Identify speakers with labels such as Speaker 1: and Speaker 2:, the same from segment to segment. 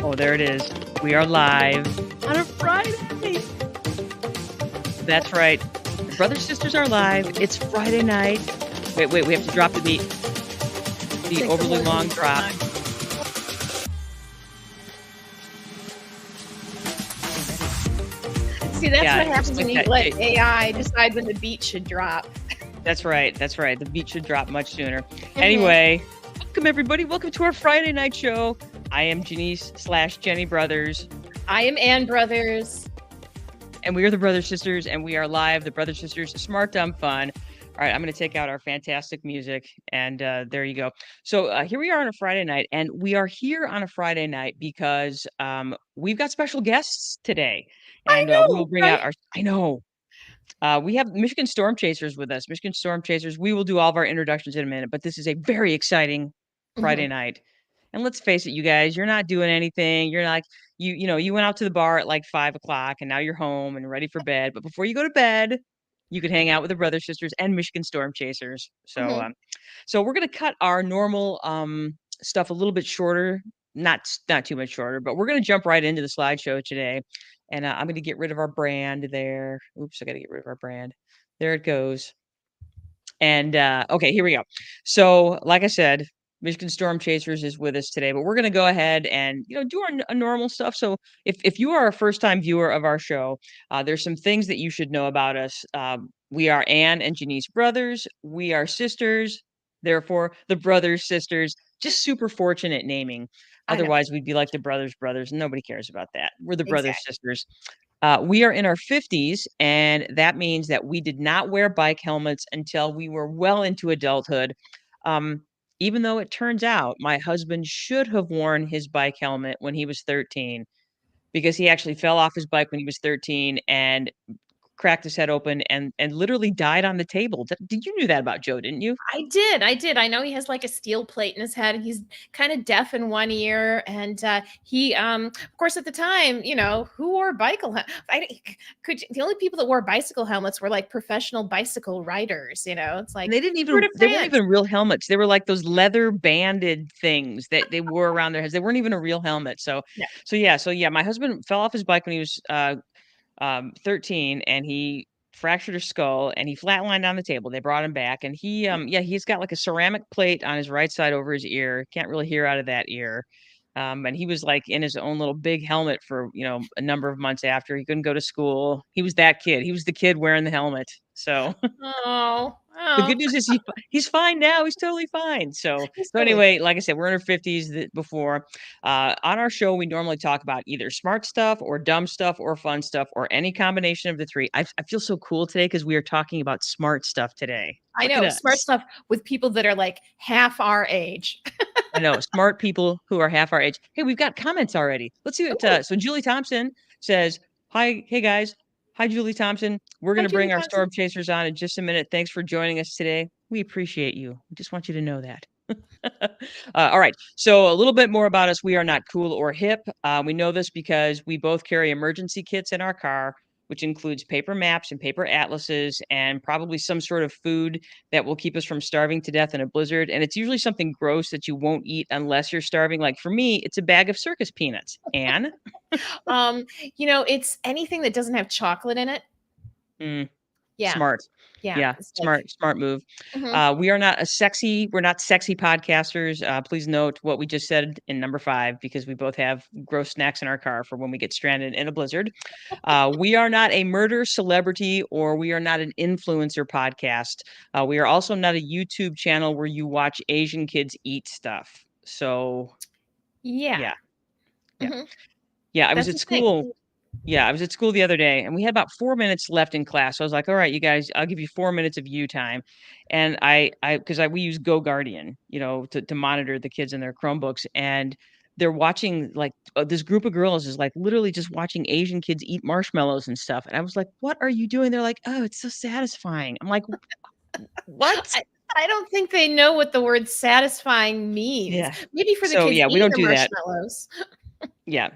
Speaker 1: Oh, there it is. We are live on a Friday. That's right. The Brothers Sisters are live. It's Friday night. Wait, we have to drop the beat. The overly long drop.
Speaker 2: See, that's what happens when you let AI decide when the beat should drop.
Speaker 1: That's right. The beat should drop much sooner. Anyway, welcome everybody. Welcome to our Friday night show. I am Janice/Jenny Brothers.
Speaker 2: I am Ann Brothers.
Speaker 1: And we are the Brothers Sisters, and we are live. The Brothers Sisters, smart, dumb, fun. All right, I'm going to take out our fantastic music, and there you go. So here we are on a Friday night, and we are here on a Friday night because we've got special guests today. And we will bring out our... I know. We have Michigan Storm Chasers with us. Michigan Storm Chasers. We will do all of our introductions in a minute, but this is a very exciting Friday night. And let's face it, you guys, you're not doing anything. You're like, you went out to the bar at like 5 o'clock and now you're home and ready for bed. But before you go to bed, you could hang out with the Brothers Sisters and Michigan Storm Chasers. So, so we're going to cut our normal stuff a little bit shorter, not too much shorter, but we're going to jump right into the slideshow today. And I'm going to get rid of our brand there. Oops, I got to get rid of our brand. There it goes. And okay, here we go. So, like I said, Michigan Storm Chasers is with us today, but we're going to go ahead and do our normal stuff. So, if you are a first time viewer of our show, there's some things that you should know about us. We are Ann and Janice Brothers. We are sisters. Therefore, the Brothers Sisters. Just super fortunate naming. Otherwise, we'd be like the Brothers. Nobody cares about that. We're the Brothers Sisters. We are in our 50s, and that means that we did not wear bike helmets until we were well into adulthood. Even though it turns out my husband should have worn his bike helmet when he was 13, because he actually fell off his bike when he was 13 and cracked his head open and literally died on the table. Did you knew that about Joe, didn't you?
Speaker 2: I did. I know he has like a steel plate in his head and he's kind of deaf in one ear. And he, of course, at the time, who wore bicycle the only people that wore bicycle helmets were like professional bicycle riders, it's like
Speaker 1: they weren't even real helmets. They were like those leather banded things that they wore around their heads. They weren't even a real helmet. So yeah, my husband fell off his bike when he was 13, and he fractured his skull and he flatlined on the table. They brought him back, and he's got like a ceramic plate on his right side over his ear. Can't really hear out of that ear. And he was like in his own little big helmet for, a number of months after. He couldn't go to school. He was that kid. He was the kid wearing the helmet. So the good news is he's fine now. He's totally fine. So anyway, like I said, we're in our 50s before. On our show, we normally talk about either smart stuff or dumb stuff or fun stuff or any combination of the three. I feel so cool today because we are talking about smart stuff today.
Speaker 2: I know, smart stuff with people that are like half our age.
Speaker 1: I know, smart people who are half our age. Hey, we've got comments already. Let's see what. So Julie Thompson says, "Hi, hey guys. Hi, Julie Thompson. We're going to bring our Storm Chasers on in just a minute. Thanks for joining us today. We appreciate you. We just want you to know that." All right. So a little bit more about us. We are not cool or hip. We know this because we both carry emergency kits in our car, which includes paper maps and paper atlases and probably some sort of food that will keep us from starving to death in a blizzard. And it's usually something gross that you won't eat unless you're starving. Like for me, it's a bag of circus peanuts. Anne?
Speaker 2: It's anything that doesn't have chocolate in it.
Speaker 1: Yeah. Smart. Yeah. Smart move. We're not sexy podcasters. Please note what we just said in number 5, because we both have gross snacks in our car for when we get stranded in a blizzard. We are not a murder celebrity, or we are not an influencer podcast. We are also not a YouTube channel where you watch Asian kids eat stuff. So yeah. I was at school. Yeah, I was at school the other day, and we had about 4 minutes left in class. So I was like, "All right, you guys, I'll give you 4 minutes of you time." And we use Go Guardian, to monitor the kids in their Chromebooks, and they're watching like this group of girls is like literally just watching Asian kids eat marshmallows and stuff. And I was like, "What are you doing?" They're like, "Oh, it's so satisfying." I'm like, "What?"
Speaker 2: I don't think they know what the word satisfying means.
Speaker 1: Yeah.
Speaker 2: Maybe for the kids eating
Speaker 1: we don't do
Speaker 2: marshmallows.
Speaker 1: Yeah.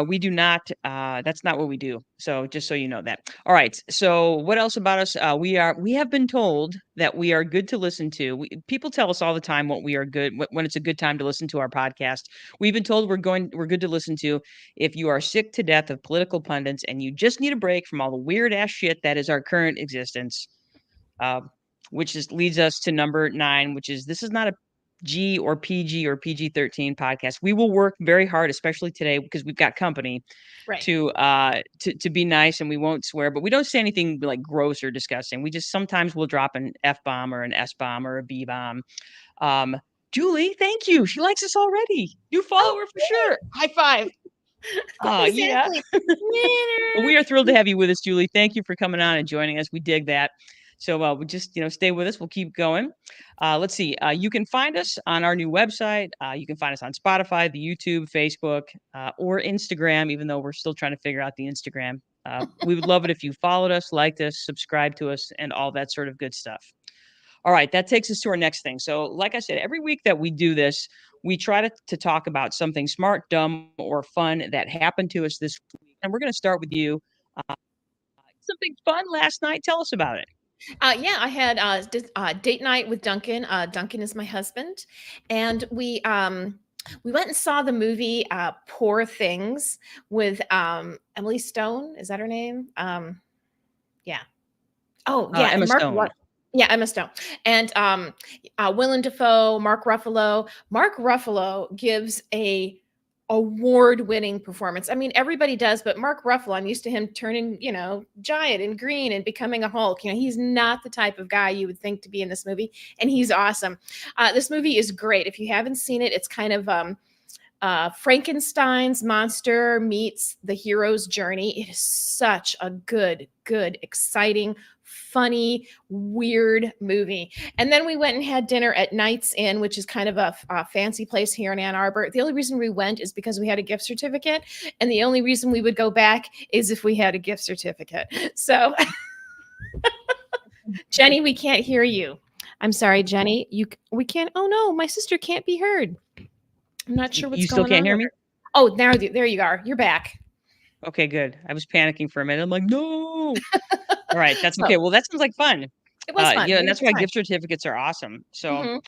Speaker 1: We do not. That's not what we do. So just so you know that. All right. So what else about us? We have been told that we are good to listen to. People tell us all the time what we are good when it's a good time to listen to our podcast. We've been told we're good to listen to if you are sick to death of political pundits and you just need a break from all the weird ass shit that is our current existence. Uh, leads us to number 9, which is this is not a G or PG-13 podcast. We will work very hard, especially today because we've got company,
Speaker 2: Right.
Speaker 1: to be nice, and we won't swear, but we don't say anything like gross or disgusting. We just sometimes we'll drop an F bomb or an S bomb or a B bomb. Julie, thank you. She likes us already. New follower for sure. High five. Yeah.
Speaker 2: Exactly.
Speaker 1: Well, we are thrilled to have you with us, Julie. Thank you for coming on and joining us. We dig that. So we just, stay with us. We'll keep going. Let's see. You can find us on our new website. You can find us on Spotify, the YouTube, Facebook, or Instagram, even though we're still trying to figure out the Instagram. We would love it if you followed us, liked us, subscribed to us, and all that sort of good stuff. All right, that takes us to our next thing. So, like I said, every week that we do this, we try to talk about something smart, dumb, or fun that happened to us this week. And we're going to start with you. Uh, Something fun last night. Tell us about it.
Speaker 2: Yeah, I had date night with Duncan. Duncan is my husband, and we went and saw the movie Poor Things with Emily Stone. Is that her name? Yeah. Oh, yeah,
Speaker 1: Emma
Speaker 2: and Mark
Speaker 1: Stone.
Speaker 2: yeah, Emma Stone. And Willem Dafoe, Mark Ruffalo. Mark Ruffalo gives a award-winning performance. I mean, everybody does, but Mark Ruffalo, I'm used to him turning, giant and green and becoming a Hulk. He's not the type of guy you would think to be in this movie, and he's awesome. This movie is great. If you haven't seen it, it's kind of Frankenstein's monster meets the hero's journey. It is such a good, exciting, funny, weird movie. And then we went and had dinner at Knights Inn, which is kind of a fancy place here in Ann Arbor. The only reason we went is because we had a gift certificate, and the only reason we would go back is if we had a gift certificate. So, Jenny, we can't hear you. I'm sorry, Jenny. We can't. Oh no, my sister can't be heard. I'm not sure what's going on.
Speaker 1: You still can't hear me?
Speaker 2: Oh, there you are. You're back.
Speaker 1: Okay, good. I was panicking for a minute. I'm like, no. All right, that's okay. Well, that sounds like fun.
Speaker 2: It was fun.
Speaker 1: And that's why gift certificates are awesome. So,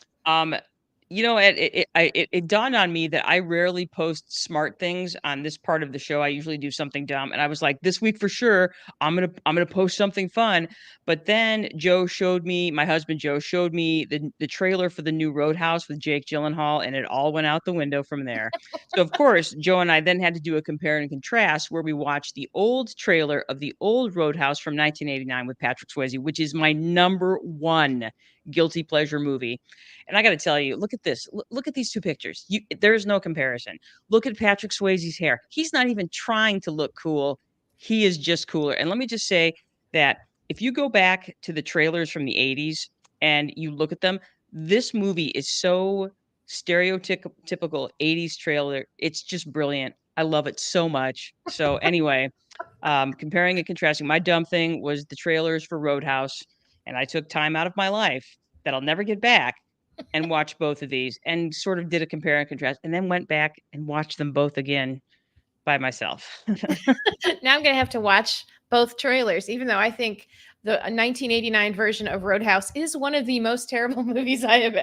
Speaker 1: it dawned on me that I rarely post smart things on this part of the show. I usually do something dumb, and I was like, this week for sure, I'm gonna post something fun. But then my husband Joe showed me the trailer for the new Roadhouse with Jake Gyllenhaal, and it all went out the window from there. So of course, Joe and I then had to do a compare and contrast where we watched the old trailer of the old Roadhouse from 1989 with Patrick Swayze, which is my number one guilty pleasure movie. And I got to tell you, look at this. Look at these two pictures. There's no comparison. Look at Patrick Swayze's hair. He's not even trying to look cool. He is just cooler. And let me just say that if you go back to the trailers from the 80s and you look at them, this movie is so stereotypical 80s trailer. It's just brilliant. I love it so much. So anyway, comparing and contrasting, my dumb thing was the trailers for Roadhouse. And I took time out of my life that I'll never get back and watched both of these and sort of did a compare and contrast and then went back and watched them both again by myself.
Speaker 2: Now I'm going to have to watch both trailers, even though I think the 1989 version of Roadhouse is one of the most terrible movies I have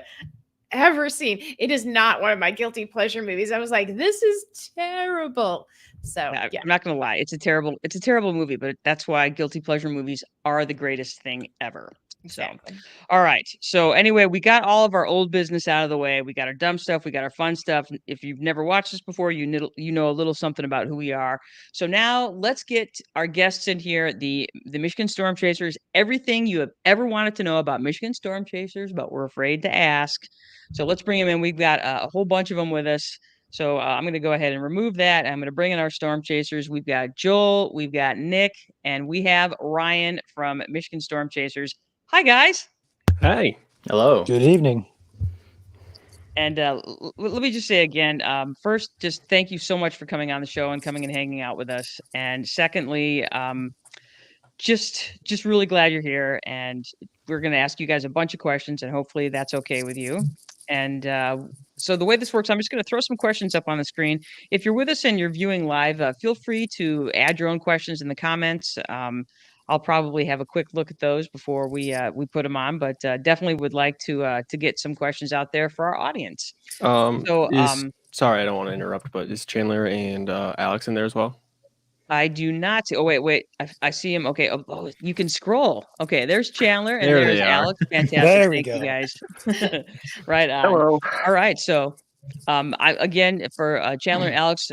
Speaker 2: ever seen. It is not one of my guilty pleasure movies. I was like, this is terrible. So yeah.
Speaker 1: I'm not going to lie. It's a terrible movie, but that's why guilty pleasure movies are the greatest thing ever.
Speaker 2: Exactly.
Speaker 1: So, all right. So anyway, we got all of our old business out of the way. We got our dumb stuff. We got our fun stuff. If you've never watched this before, you know a little something about who we are. So now let's get our guests in here. The Michigan Storm Chasers. Everything you have ever wanted to know about Michigan Storm Chasers, but we're afraid to ask. So let's bring them in. We've got a whole bunch of them with us. So I'm going to go ahead and remove that. I'm going to bring in our Storm Chasers. We've got Joel, we've got Nick, and we have Ryan from Michigan Storm Chasers. Hi, guys.
Speaker 3: Hi.
Speaker 4: Hello.
Speaker 5: Good evening.
Speaker 1: And let me just say again, first, just thank you so much for coming on the show and coming and hanging out with us. And secondly, just really glad you're here. And we're going to ask you guys a bunch of questions, and hopefully that's okay with you. And so the way this works, I'm just going to throw some questions up on the screen. If you're with us and you're viewing live, feel free to add your own questions in the comments. I'll probably have a quick look at those before we put them on, but definitely would like to get some questions out there for our audience. So
Speaker 3: sorry, I don't want to interrupt, but is Chandler and Alex in there as well?
Speaker 1: I do not see. Oh, wait. I see him. Okay. Oh, you can scroll. Okay. There's Chandler and
Speaker 3: There
Speaker 1: there's
Speaker 3: they are.
Speaker 1: Alex. Fantastic.
Speaker 4: There we
Speaker 1: Thank you
Speaker 4: go.
Speaker 1: guys. Right on.
Speaker 5: Hello.
Speaker 1: All right. So, again, for Chandler and Alex,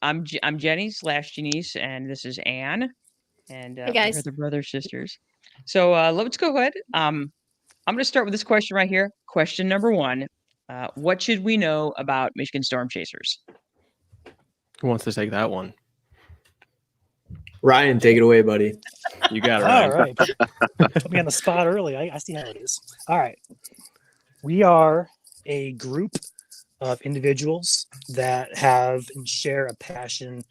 Speaker 1: I'm Jenny / Janice, and this is Anne, and
Speaker 2: Hey, guys.
Speaker 1: we're the brother sisters. So let's go ahead. I'm going to start with this question right here. Question number 1. What should we know about Michigan Storm Chasers?
Speaker 3: Who wants to take that one?
Speaker 5: Ryan, take it away, buddy.
Speaker 3: You got it,
Speaker 4: All
Speaker 3: Ryan.
Speaker 4: right. Put me on the spot early. I see how it is. All right. We are a group of individuals that have and share a passion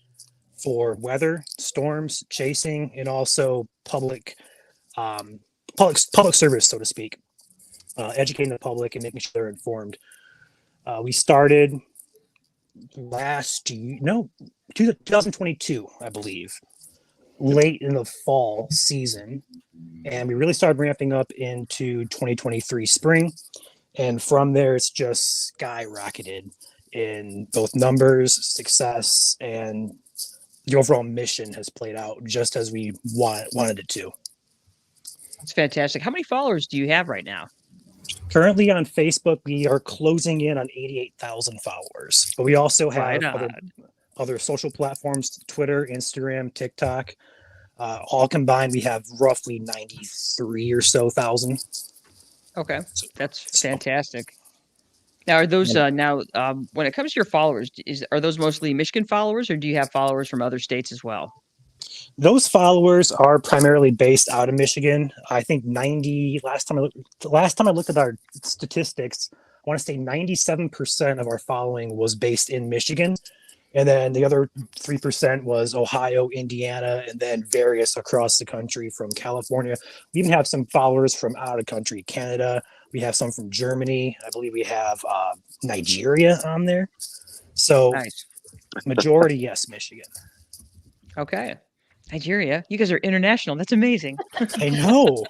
Speaker 4: for weather, storms, chasing, and also public service, so to speak, educating the public and making sure they're informed. We started 2022, I believe, late in the fall season, and we really started ramping up into 2023 spring, and from there it's just skyrocketed in both numbers, success, and the overall mission has played out just as we wanted it to.
Speaker 1: It's fantastic. How many followers do you have right now?
Speaker 4: Currently on Facebook, we are closing in on 88,000 followers, but we also have
Speaker 1: Right
Speaker 4: other social platforms, Twitter, Instagram, TikTok. All combined, we have roughly 93 or so thousand.
Speaker 1: Okay, that's fantastic. Now, are those when it comes to your followers, are those mostly Michigan followers, or do you have followers from other states as well?
Speaker 4: Those followers are primarily based out of Michigan. I think last time I looked at our statistics, I want to say 97% of our following was based in Michigan. And then the other 3% was Ohio, Indiana, and then various across the country from California. We even have some followers from out of country, Canada. We have some from Germany. I believe we have Nigeria on there. So
Speaker 1: Nice.
Speaker 4: Majority, yes, Michigan.
Speaker 1: Okay. Nigeria. You guys are international. That's amazing.
Speaker 4: I know.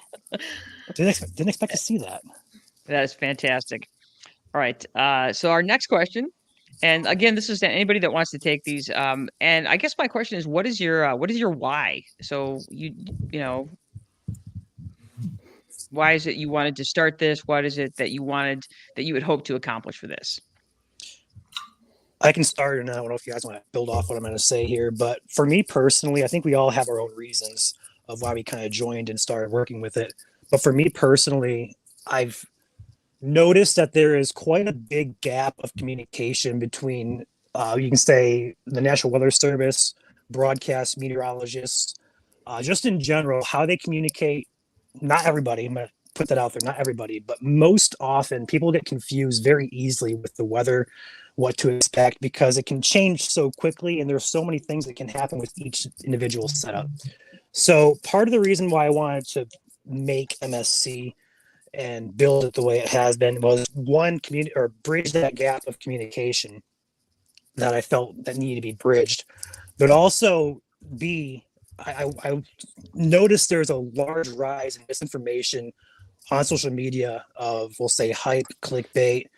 Speaker 4: Didn't expect to see that.
Speaker 1: That is fantastic. All right. So our next question, and again, this is to anybody that wants to take these. And I guess my question is, what is your why? So you know, why is it you wanted to start this? What is it that you would hope to accomplish for this?
Speaker 4: I can start, and I don't know if you guys want to build off what I'm going to say here, but for me personally, I think we all have our own reasons of why we kind of joined and started working with it. But for me personally, I've noticed that there is quite a big gap of communication between, you can say, the National Weather Service, broadcast meteorologists, just in general, how they communicate. Not everybody, I'm going to put that out there, not everybody, but most often people get confused very easily with the weather, what to expect, because it can change so quickly and there's so many things that can happen with each individual setup. So part of the reason why I wanted to make MSC and build it the way it has been was one, bridge that gap of communication that I felt that needed to be bridged, but also B, I noticed there's a large rise in misinformation on social media of, we'll say, hype, clickbait,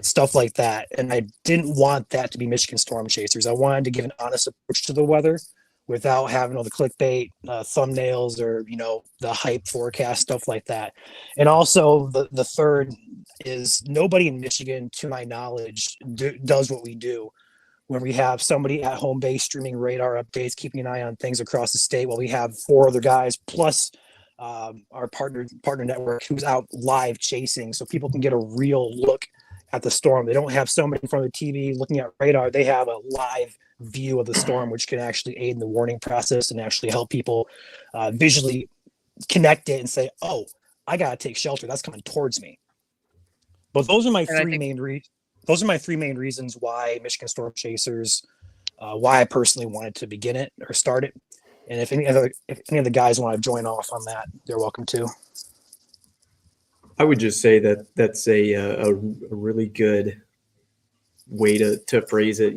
Speaker 4: stuff like that. And I didn't want that to be Michigan Storm Chasers. I wanted to give an honest approach to the weather without having all the clickbait thumbnails or, the hype forecast, stuff like that. And also the third is nobody in Michigan, to my knowledge, does what we do, where we have somebody at home base streaming radar updates, keeping an eye on things across the state, while we have 4 other guys plus our partner network who's out live chasing, so people can get a real look at the storm. They don't have somebody in front of the TV looking at radar. They have a live view of the storm, which can actually aid in the warning process and actually help people visually connect it and say, oh, I got to take shelter. That's coming towards me. But those are my three main reasons why Michigan Storm Chasers, why I personally wanted to begin it or start it. And if any of the guys want to join off on that, they're welcome to.
Speaker 5: I would just say that that's a really good way to phrase it.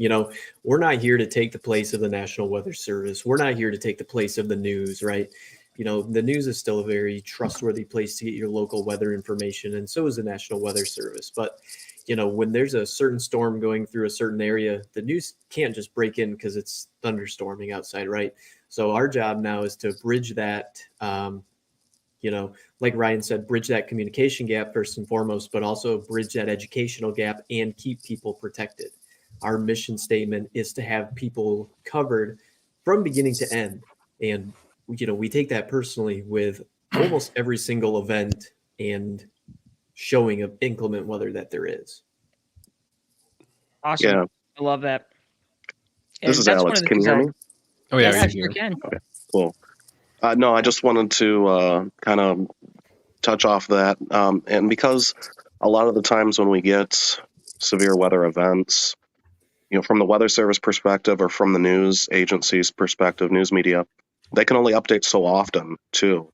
Speaker 5: We're not here to take the place of the National Weather Service. We're not here to take the place of the news, right? The news is still a very trustworthy place to get your local weather information, and so is the National Weather Service. But when there's a certain storm going through a certain area, the news can't just break in because it's thunderstorming outside, right? So our job now is to bridge that, like Ryan said, bridge that communication gap first and foremost, but also bridge that educational gap and keep people protected. Our mission statement is to have people covered from beginning to end. And, we take that personally with almost every single event and showing of inclement weather that there is.
Speaker 1: Awesome.
Speaker 6: Yeah.
Speaker 1: I love that.
Speaker 6: This is Alex. Can you hear me?
Speaker 3: Oh yeah,
Speaker 1: Yeah,
Speaker 3: we
Speaker 1: sure
Speaker 3: can.
Speaker 1: can.
Speaker 6: Cool. No, I just wanted to kind of touch off that. And because a lot of the times when we get severe weather events, from the Weather Service perspective or from the news agency's perspective, news media, they can only update so often too.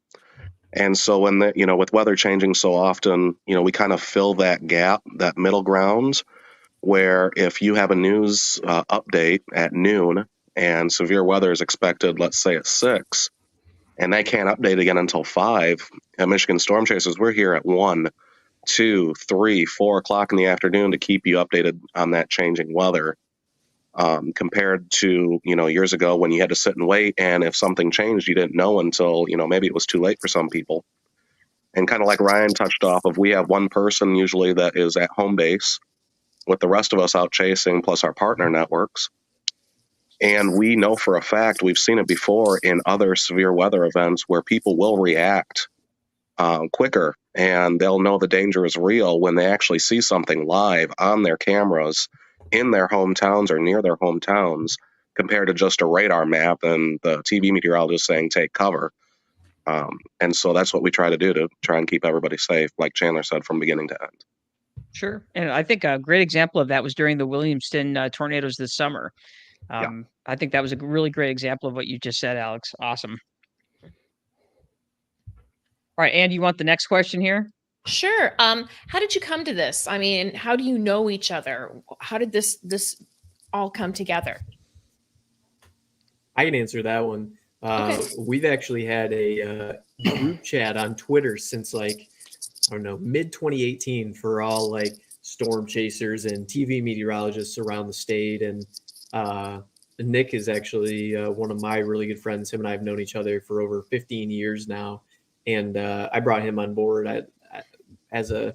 Speaker 6: And so when with weather changing so often, we kind of fill that gap, that middle ground, where if you have a news update at noon and severe weather is expected, let's say at 6, and they can't update again until 5, at Michigan Storm Chasers, we're here at 1, 2, 3, 4 o'clock in the afternoon to keep you updated on that changing weather. Compared to, years ago when you had to sit and wait, and if something changed, you didn't know until, maybe it was too late for some people. And kind of like Ryan touched off of, we have one person usually that is at home base with the rest of us out chasing, plus our partner networks. And we know for a fact, we've seen it before in other severe weather events where people will react quicker, and they'll know the danger is real when they actually see something live on their cameras in their hometowns or near their hometowns, compared to just a radar map and the TV meteorologist saying take cover. And so that's what we try to do to try and keep everybody safe, like Chandler said, from beginning to end.
Speaker 1: Sure. And I think a great example of that was during the Williamston tornadoes this summer. I think that was a really great example of what you just said, Alex. Awesome. All right, Andy, you want the next question here?
Speaker 2: Sure. How did you come to this? I mean, how do you know each other? How did this all come together?
Speaker 5: I can answer that one.
Speaker 2: Okay.
Speaker 5: We've actually had a group chat on Twitter since mid 2018 for all storm chasers and TV meteorologists around the state. And Nick is actually one of my really good friends. Him and I have known each other for over 15 years now. And I brought him on board as a,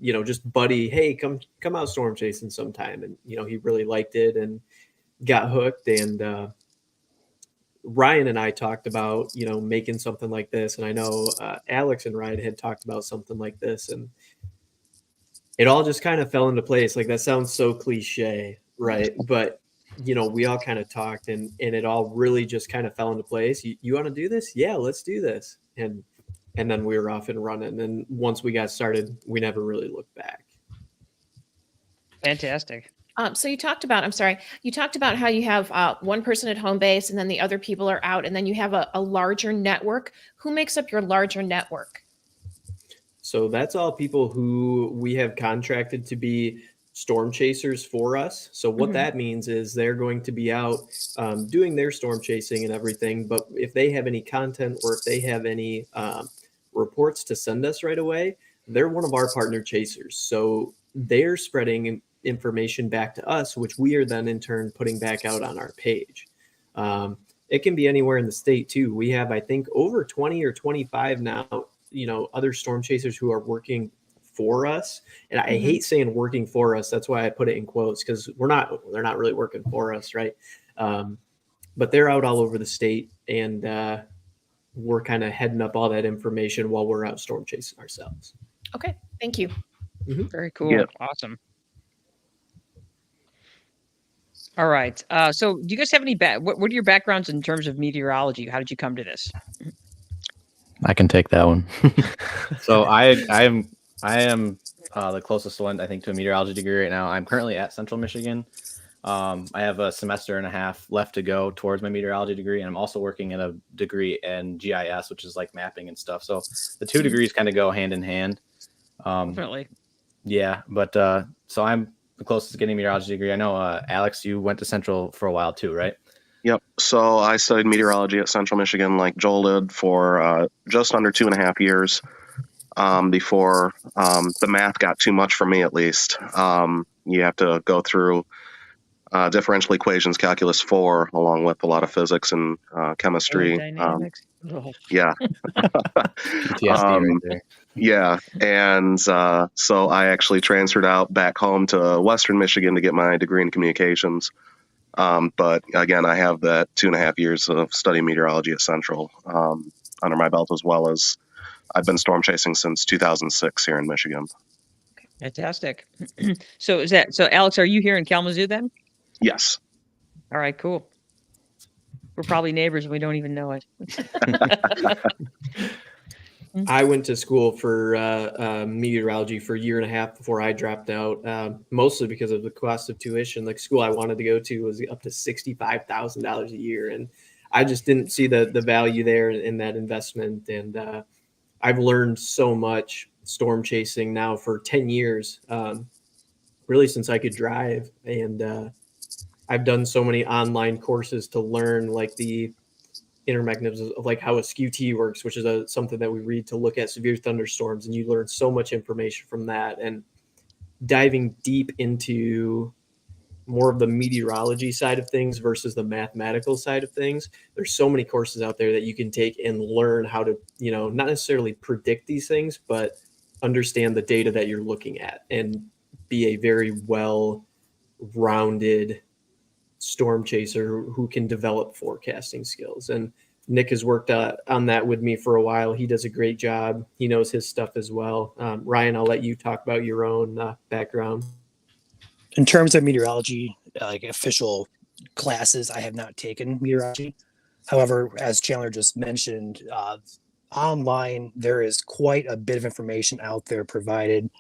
Speaker 5: just buddy. Hey, come out storm chasing sometime. And, he really liked it and got hooked. And Ryan and I talked about, making something like this. And I know Alex and Ryan had talked about something like this. And it all just kind of fell into place. Like, that sounds so cliche, right? But, we all kind of talked and it all really just kind of fell into place. You want to do this? Yeah, let's do this. And then we were off and running. And once we got started, we never really looked back.
Speaker 1: Fantastic.
Speaker 2: So you talked about how you have one person at home base and then the other people are out, and then you have a larger network. Who makes up your larger network?
Speaker 5: So that's all people who we have contracted to be storm chasers for us. So what that means is they're going to be out doing their storm chasing and everything. But if they have any content or if they have any reports to send us right away, they're one of our partner chasers. So they're spreading information back to us, which we are then in turn putting back out on our page. It can be anywhere in the state too. We have, I think, over 20 or 25 now, other storm chasers who are working for us. And I hate saying working for us. That's why I put it in quotes, because they're not really working for us. Right. But they're out all over the state, and we're kind of heading up all that information while we're out storm chasing ourselves.
Speaker 2: Okay. Thank you.
Speaker 1: Very cool.
Speaker 6: Yeah.
Speaker 1: Awesome. All right. So do you guys have any what are your backgrounds in terms of meteorology? How did you come to this?
Speaker 7: I can take that one.
Speaker 3: So I am the closest one, I think, to a meteorology degree right now. I'm currently at Central Michigan. I have a semester and a half left to go towards my meteorology degree, and I'm also working in a degree in GIS, which is like mapping and stuff. So the two degrees kind of go hand in hand.
Speaker 1: Definitely.
Speaker 3: Yeah, but so I'm the closest to getting a meteorology degree. I know, Alex, you went to Central for a while too, right?
Speaker 6: Yep. So I studied meteorology at Central Michigan, like Joel did, for just under 2.5 years before the math got too much for me, at least. You have to go through differential equations, calculus 4, along with a lot of physics and chemistry.
Speaker 1: Dynamics. Oh.
Speaker 6: Yeah.
Speaker 3: PTSD right there.
Speaker 6: Yeah. And so I actually transferred out back home to Western Michigan to get my degree in communications. But again, I have that 2.5 years of studying meteorology at Central under my belt, as well as I've been storm chasing since 2006 here in Michigan.
Speaker 1: Fantastic. So Alex, are you here in Kalamazoo then?
Speaker 6: Yes.
Speaker 1: All right, cool. We're probably neighbors and we don't even know it.
Speaker 5: I went to school for meteorology for a year and a half before I dropped out, mostly because of the cost of tuition. Like, school I wanted to go to was up to $65,000 a year, and I just didn't see the value there in that investment. And I've learned so much storm chasing now for 10 years, really since I could drive. And I've done so many online courses to learn like the inner mechanisms of like how a SKU-T works, which is something that we read to look at severe thunderstorms, and you learn so much information from that. And diving deep into more of the meteorology side of things versus the mathematical side of things, there's so many courses out there that you can take and learn how to, not necessarily predict these things, but understand the data that you're looking at and be a very well-rounded storm chaser who can develop forecasting skills. And Nick has worked on that with me for a while. He does a great job. He knows his stuff as well. Ryan, I'll let you talk about your own background.
Speaker 4: In terms of meteorology, like official classes, I have not taken meteorology. However, as Chandler just mentioned, online, there is quite a bit of information out there provided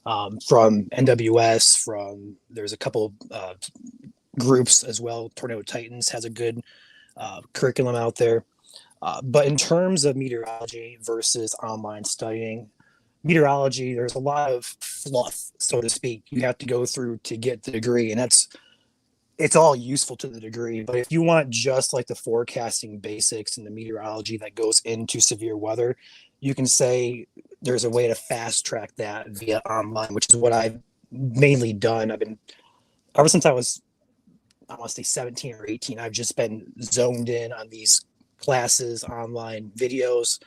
Speaker 4: from NWS, there's a couple groups as well. Tornado Titans has a good curriculum out there. But in terms of meteorology versus online studying, meteorology, there's a lot of fluff, so to speak, you have to go through to get the degree, and it's all useful to the degree. But if you want just like the forecasting basics and the meteorology that goes into severe weather, you can say there's a way to fast track that via online, which is what I've mainly done. Ever since I want to say 17 or 18, I've just been zoned in on these classes, online videos.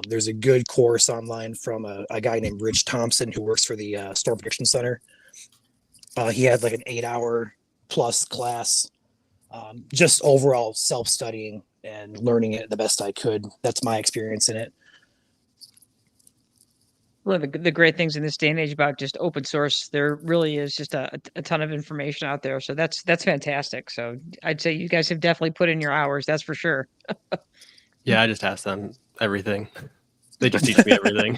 Speaker 4: There's a good course online from a guy named Rich Thompson who works for the Storm Prediction Center. He had like an 8-hour plus class, just overall self-studying and learning it the best I could. That's my experience in it.
Speaker 1: One of the great things in this day and age about just open source, there really is just a ton of information out there. So that's fantastic. So I'd say you guys have definitely put in your hours. That's for sure.
Speaker 8: Yeah, I just ask them everything. They just teach me everything.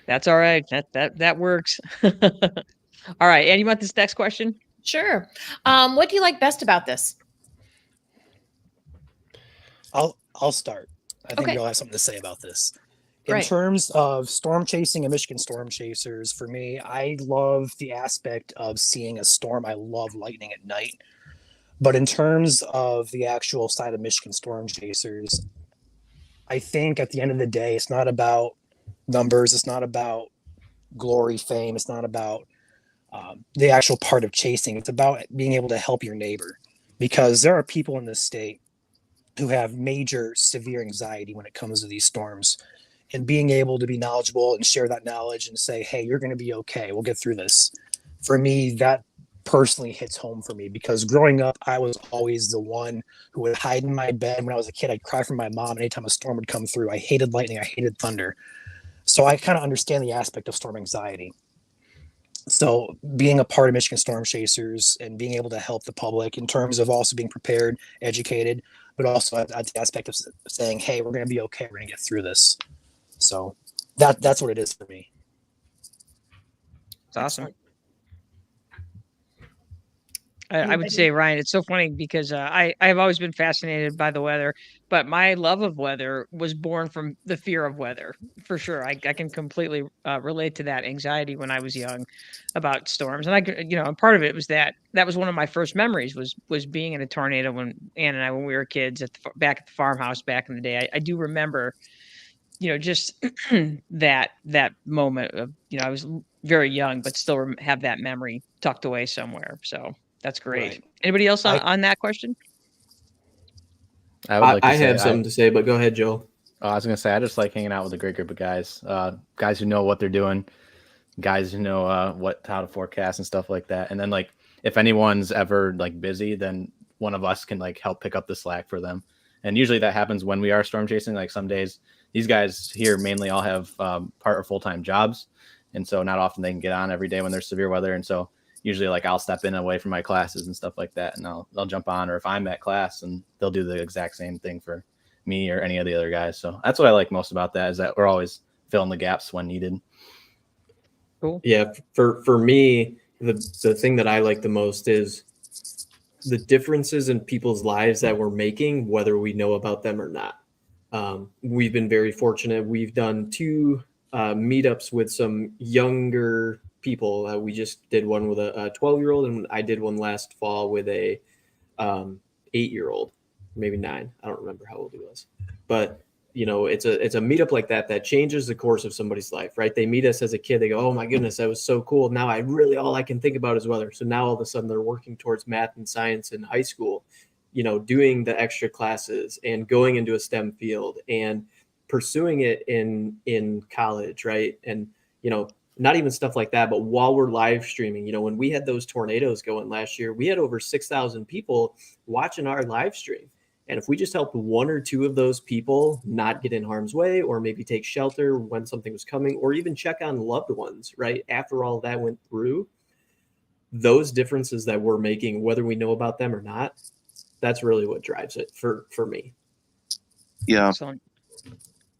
Speaker 1: That's all right. That works. All right. And you want this next question?
Speaker 2: Sure. What do you like best about this?
Speaker 4: I'll start. I think
Speaker 2: Okay.
Speaker 4: you'll have something to say about this. In
Speaker 2: Great.
Speaker 4: terms of storm chasing and Michigan storm chasers, for me, I love the aspect of seeing a storm. I love lightning at night. But in terms of the actual side of Michigan storm chasers, I think at the end of the day, it's not about numbers. It's not about glory, fame. It's not about the actual part of chasing. It's about being able to help your neighbor, because there are people in this state who have major severe anxiety when it comes to these storms, and being able to be knowledgeable and share that knowledge and say, hey, you're going to be okay. We'll get through this. For me, that personally hits home for me, because growing up, I was always the one who would hide in my bed. When I was a kid, I'd cry for my mom anytime a storm would come through. I hated lightning. I hated thunder. So I kind of understand the aspect of storm anxiety. So being a part of Michigan Storm Chasers and being able to help the public in terms of also being prepared, educated, but also at the aspect of saying, hey, we're going to be okay. We're going to get through this. So that's what it is for me.
Speaker 1: It's awesome. I would say, Ryan, it's so funny because I've always been fascinated by the weather, but my love of weather was born from the fear of weather, for sure. I can completely relate to that anxiety when I was young about storms, and and part of it was that was one of my first memories was being in a tornado when Ann and I when we were kids back at the farmhouse back in the day. I do remember, just that moment of I was very young, but still have that memory tucked away somewhere. So. That's great.
Speaker 5: Right.
Speaker 1: Anybody else on that question?
Speaker 3: I would like to
Speaker 5: I
Speaker 3: say,
Speaker 5: have something to say, but go ahead, Joe.
Speaker 3: I was gonna say I just like hanging out with a great group of guys, guys who know what they're doing, guys who know how to forecast and stuff like that. And then like if anyone's ever like busy, then one of us can like help pick up the slack for them. And usually that happens when we are storm chasing. Like some days, these guys here mainly all have part or full-time jobs, and so not often they can get on every day when there's severe weather. And so usually like I'll step in away from my classes and stuff like that, and I'll jump on, or if I'm at class, and they'll do the exact same thing for me or any of the other guys. So that's what I like most about that, is that we're always filling the gaps when needed.
Speaker 1: Cool.
Speaker 5: Yeah, for me, the thing that I like the most is the differences in people's lives that we're making, whether we know about them or not. We've been very fortunate. We've done 2 meetups with some younger people. We just did one with a 12-year-old, and I did one last fall with a 8-year-old, maybe 9. I don't remember how old he was, but it's a meetup like that changes the course of somebody's life, right? They meet us as a kid, they go, oh my goodness, that was so cool. Now all I can think about is weather. So now all of a sudden they're working towards math and science in high school, doing the extra classes and going into a STEM field and pursuing it in college, right? And not even stuff like that, but while we're live streaming, when we had those tornadoes going last year, we had over 6,000 people watching our live stream. And if we just helped 1 or 2 of those people not get in harm's way, or maybe take shelter when something was coming, or even check on loved ones, right? After all that went through, those differences that we're making, whether we know about them or not, that's really what drives it for me.
Speaker 6: Yeah.
Speaker 1: Excellent.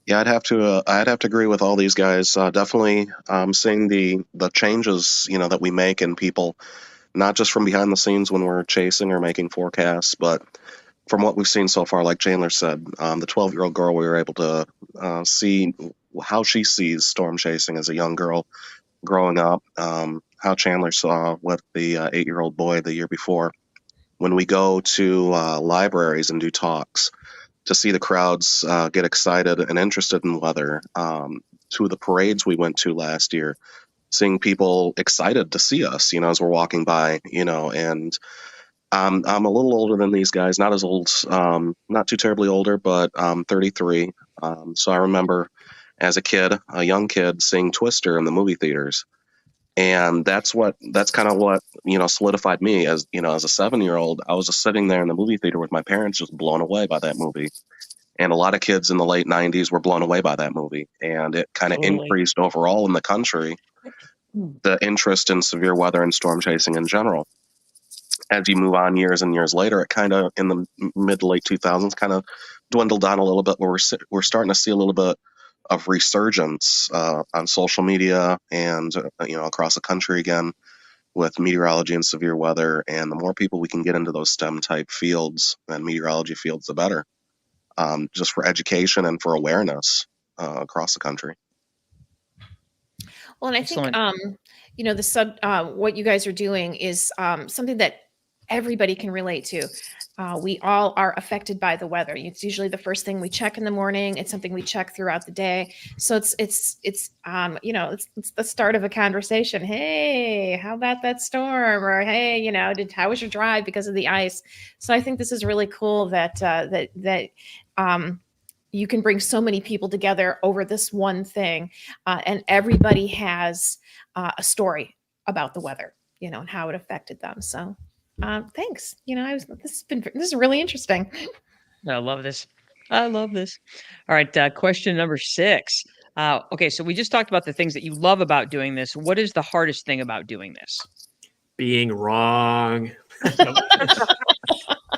Speaker 6: Yeah, I'd have to agree with all these guys. Definitely seeing the changes that we make in people, not just from behind the scenes when we're chasing or making forecasts, but from what we've seen so far. Like Chandler said, the 12-year-old girl, we were able to see how she sees storm chasing as a young girl growing up. How Chandler saw with the 8-year-old boy the year before. When we go to libraries and do talks, to see the crowds get excited and interested in weather. To the parades we went to last year, seeing people excited to see us, as we're walking by, and I'm a little older than these guys, not as old, not too terribly older, but 33. So I remember as a young kid, seeing Twister in the movie theaters. And that's kind of what, solidified me as a 7-year-old. I was just sitting there in the movie theater with my parents, just blown away by that movie. And a lot of kids in the late 90s were blown away by that movie. And it kind of increased overall in the country, the interest in severe weather and storm chasing in general. As you move on years and years later, it kind of, in the mid to late 2000s, kind of dwindled down a little bit, where we're starting to see a little bit of resurgence on social media and across the country again with meteorology and severe weather. And the more people we can get into those STEM type fields and meteorology fields, the better, just for education and for awareness across the country.
Speaker 2: Well, and I think what you guys are doing is something that everybody can relate to. We all are affected by the weather. It's usually the first thing we check in the morning. It's something we check throughout the day. So it's the start of a conversation. Hey, how about that storm? Or hey, how was your drive because of the ice? So I think this is really cool that you can bring so many people together over this one thing, and everybody has a story about the weather, and how it affected them. So. Thanks. This is really interesting.
Speaker 1: I love this. All right. Question number 6. Okay. So we just talked about the things that you love about doing this. What is the hardest thing about doing this?
Speaker 5: Being wrong.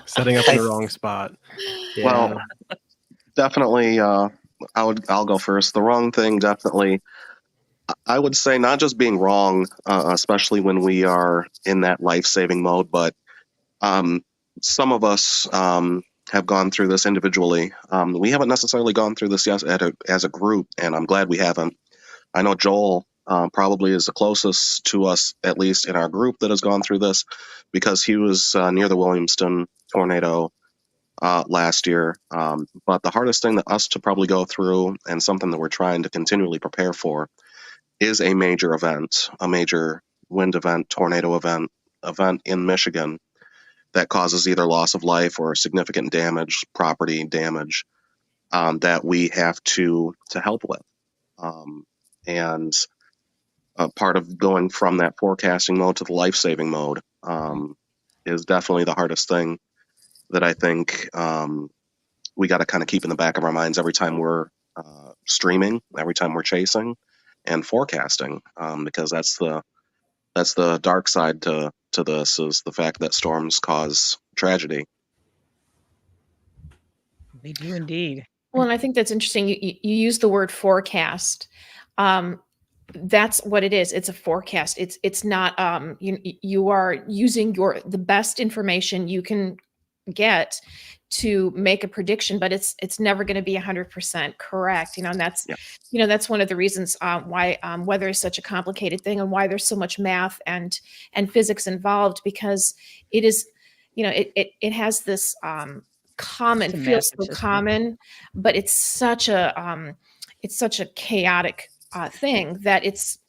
Speaker 8: Setting up in the wrong spot.
Speaker 5: Yeah.
Speaker 6: Well, definitely, I'll go first. The wrong thing, definitely. I would say not just being wrong, especially when we are in that life-saving mode, but Some of us have gone through this individually. We haven't necessarily gone through this yet as a group, and I'm glad we haven't. I know Joel probably is the closest to us, at least in our group, that has gone through this, because he was near the Williamston tornado last year. But the hardest thing that us to probably go through, and something that we're trying to continually prepare for, is a major event, a major wind event, tornado event in Michigan that causes either loss of life or significant damage, property damage, that we have to help with. And part of going from that forecasting mode to the life-saving mode is definitely the hardest thing that I think we got to kind of keep in the back of our minds every time we're streaming, every time we're chasing and forecasting, because that's the dark side to this, is the fact that storms cause tragedy.
Speaker 1: They do indeed.
Speaker 2: Well, and I think that's interesting. You use the word forecast. That's what it is. It's a forecast. It's not. You are using the best information you can get to make a prediction, but it's never going to be 100% correct. And that's that's one of the reasons why weather is such a complicated thing, and why there's so much math and physics involved, because it is, it has this common, feels so common, but it's such a chaotic thing that it's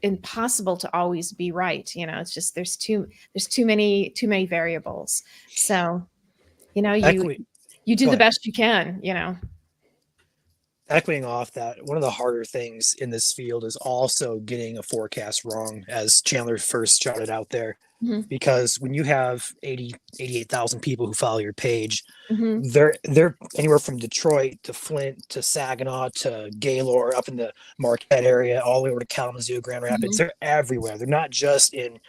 Speaker 2: impossible to always be right. It's just there's too many variables. So you do the best you can.
Speaker 4: Echoing off that, one of the harder things in this field is also getting a forecast wrong, as Chandler first shouted out there. Because when you have 88,000 people who follow your page, they're anywhere from Detroit to Flint to Saginaw to Gaylord, up in the Marquette area, all the way over to Kalamazoo, Grand Rapids. They're everywhere. They're not just in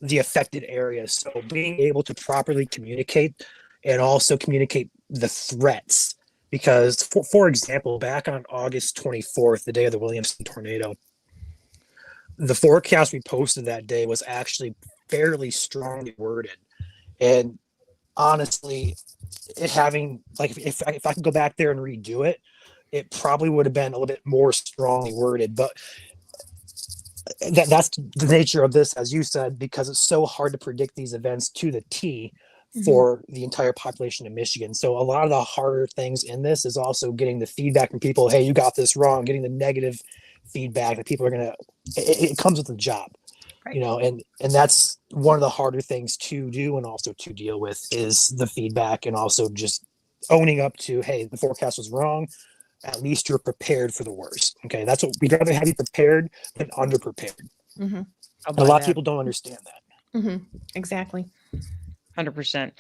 Speaker 4: the affected areas. So being able to properly communicate, and also communicate the threats, because for example, back on August 24th, the day of the Williamston tornado, the forecast we posted that day was actually fairly strongly worded. And honestly, it having, like, if I could go back there and redo it, it probably would have been a little bit more strongly worded. But that's the nature of this, as you said, because it's so hard to predict these events to the T for the entire population of Michigan. So a lot of the harder things in this is also getting the feedback from people, hey, you got this wrong, getting the negative feedback that people are going to, it comes with the job.
Speaker 1: Right.
Speaker 4: And that's one of the harder things to do and also to deal with, is the feedback, and also just owning up to, hey, the forecast was wrong. At least you're prepared for the worst. Okay. That's what we'd rather have you prepared than underprepared. A lot of people don't understand that.
Speaker 2: Exactly.
Speaker 1: 100%.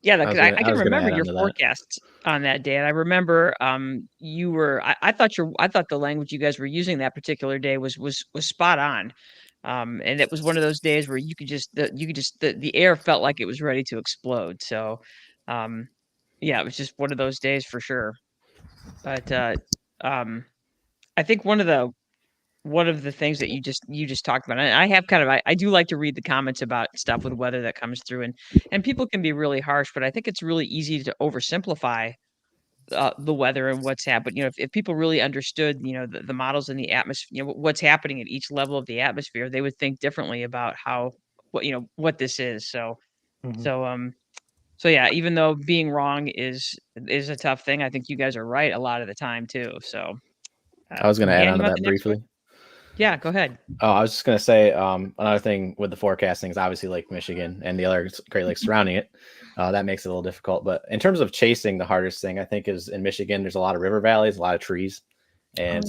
Speaker 1: Yeah, I can remember your forecasts on that day, and I remember you were. I thought the language you guys were using that particular day was spot on, and it was one of those days where the air felt like it was ready to explode. So, yeah, it was just one of those days for sure. But I think one of the things that you just talked about, and I have I do like to read the comments about stuff with weather that comes through, and people can be really harsh, but I think it's really easy to oversimplify the weather and what's happened. If people really understood, the models in the atmosphere, what's happening at each level of the atmosphere, they would think differently about what this is. So yeah, even though being wrong is a tough thing, I think you guys are right a lot of the time too. So
Speaker 3: I was going to add on to that briefly.
Speaker 1: Yeah, go ahead.
Speaker 3: Oh, I was just going to say another thing with the forecasting is obviously Lake Michigan and the other Great Lakes surrounding it. That makes it a little difficult. But in terms of chasing, the hardest thing I think is in Michigan, there's a lot of river valleys, a lot of trees. And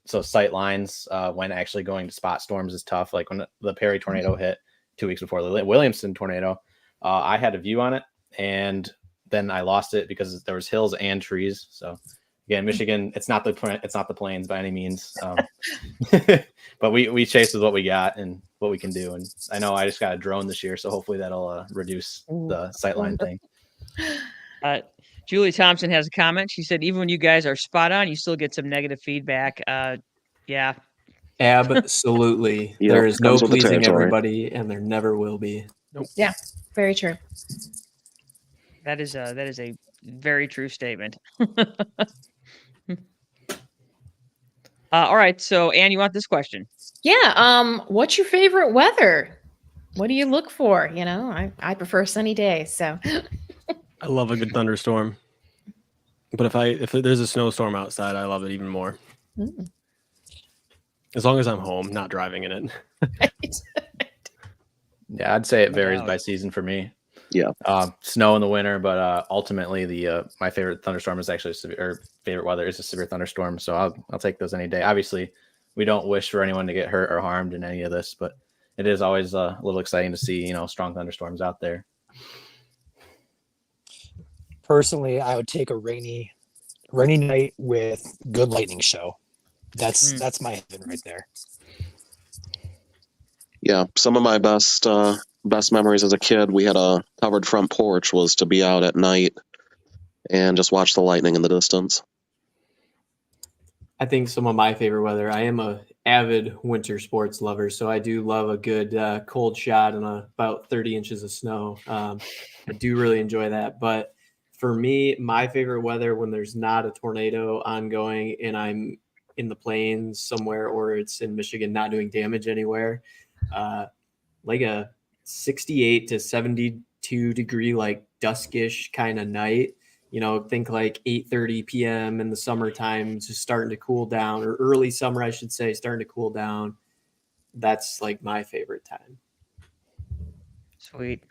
Speaker 3: so sight lines when actually going to spot storms is tough. Like when the Perry tornado hit 2 weeks before the Williamston tornado, I had a view on it, and then I lost it because there was hills and trees. So again, Michigan, it's not the plains by any means, but we chase with what we got and what we can do. And I know I just got a drone this year, so hopefully that'll reduce the sightline thing.
Speaker 1: Julie Thompson has a comment. She said, even when you guys are spot on, you still get some negative feedback. Yeah.
Speaker 5: Absolutely. There is no pleasing everybody, and there never will be.
Speaker 2: Very true.
Speaker 1: That is a very true statement. All right, so Anne, you want this question?
Speaker 2: Yeah. What's your favorite weather? What do you look for? You know, I prefer sunny days. So
Speaker 8: I love a good thunderstorm. But if there's a snowstorm outside, I love it even more.
Speaker 2: Mm.
Speaker 3: As long as I'm home, not driving in it. Yeah, I'd say it varies by season for me.
Speaker 6: Yeah.
Speaker 3: Snow in the winter, but ultimately my favorite thunderstorm is actually favorite weather is a severe thunderstorm. So I'll take those any day. Obviously, we don't wish for anyone to get hurt or harmed in any of this, but it is always a little exciting to see, strong thunderstorms out there.
Speaker 4: Personally, I would take a rainy night with good lightning show. That's my heaven right there.
Speaker 6: Yeah, some of my best memories as a kid, we had a covered front porch, was to be out at night and just watch the lightning in the distance.
Speaker 5: I think some of my favorite weather, I am a avid winter sports lover, so I do love a good cold shot and about 30 inches of snow. I do really enjoy that. But for me, my favorite weather when there's not a tornado ongoing and I'm in the plains somewhere or it's in Michigan not doing damage anywhere, like a 68 to 72 degree, like duskish kind of night. Think like 8:30 p.m. in the summertime, just starting to cool down, or early summer, I should say, starting to cool down. That's like my favorite time.
Speaker 1: Sweet.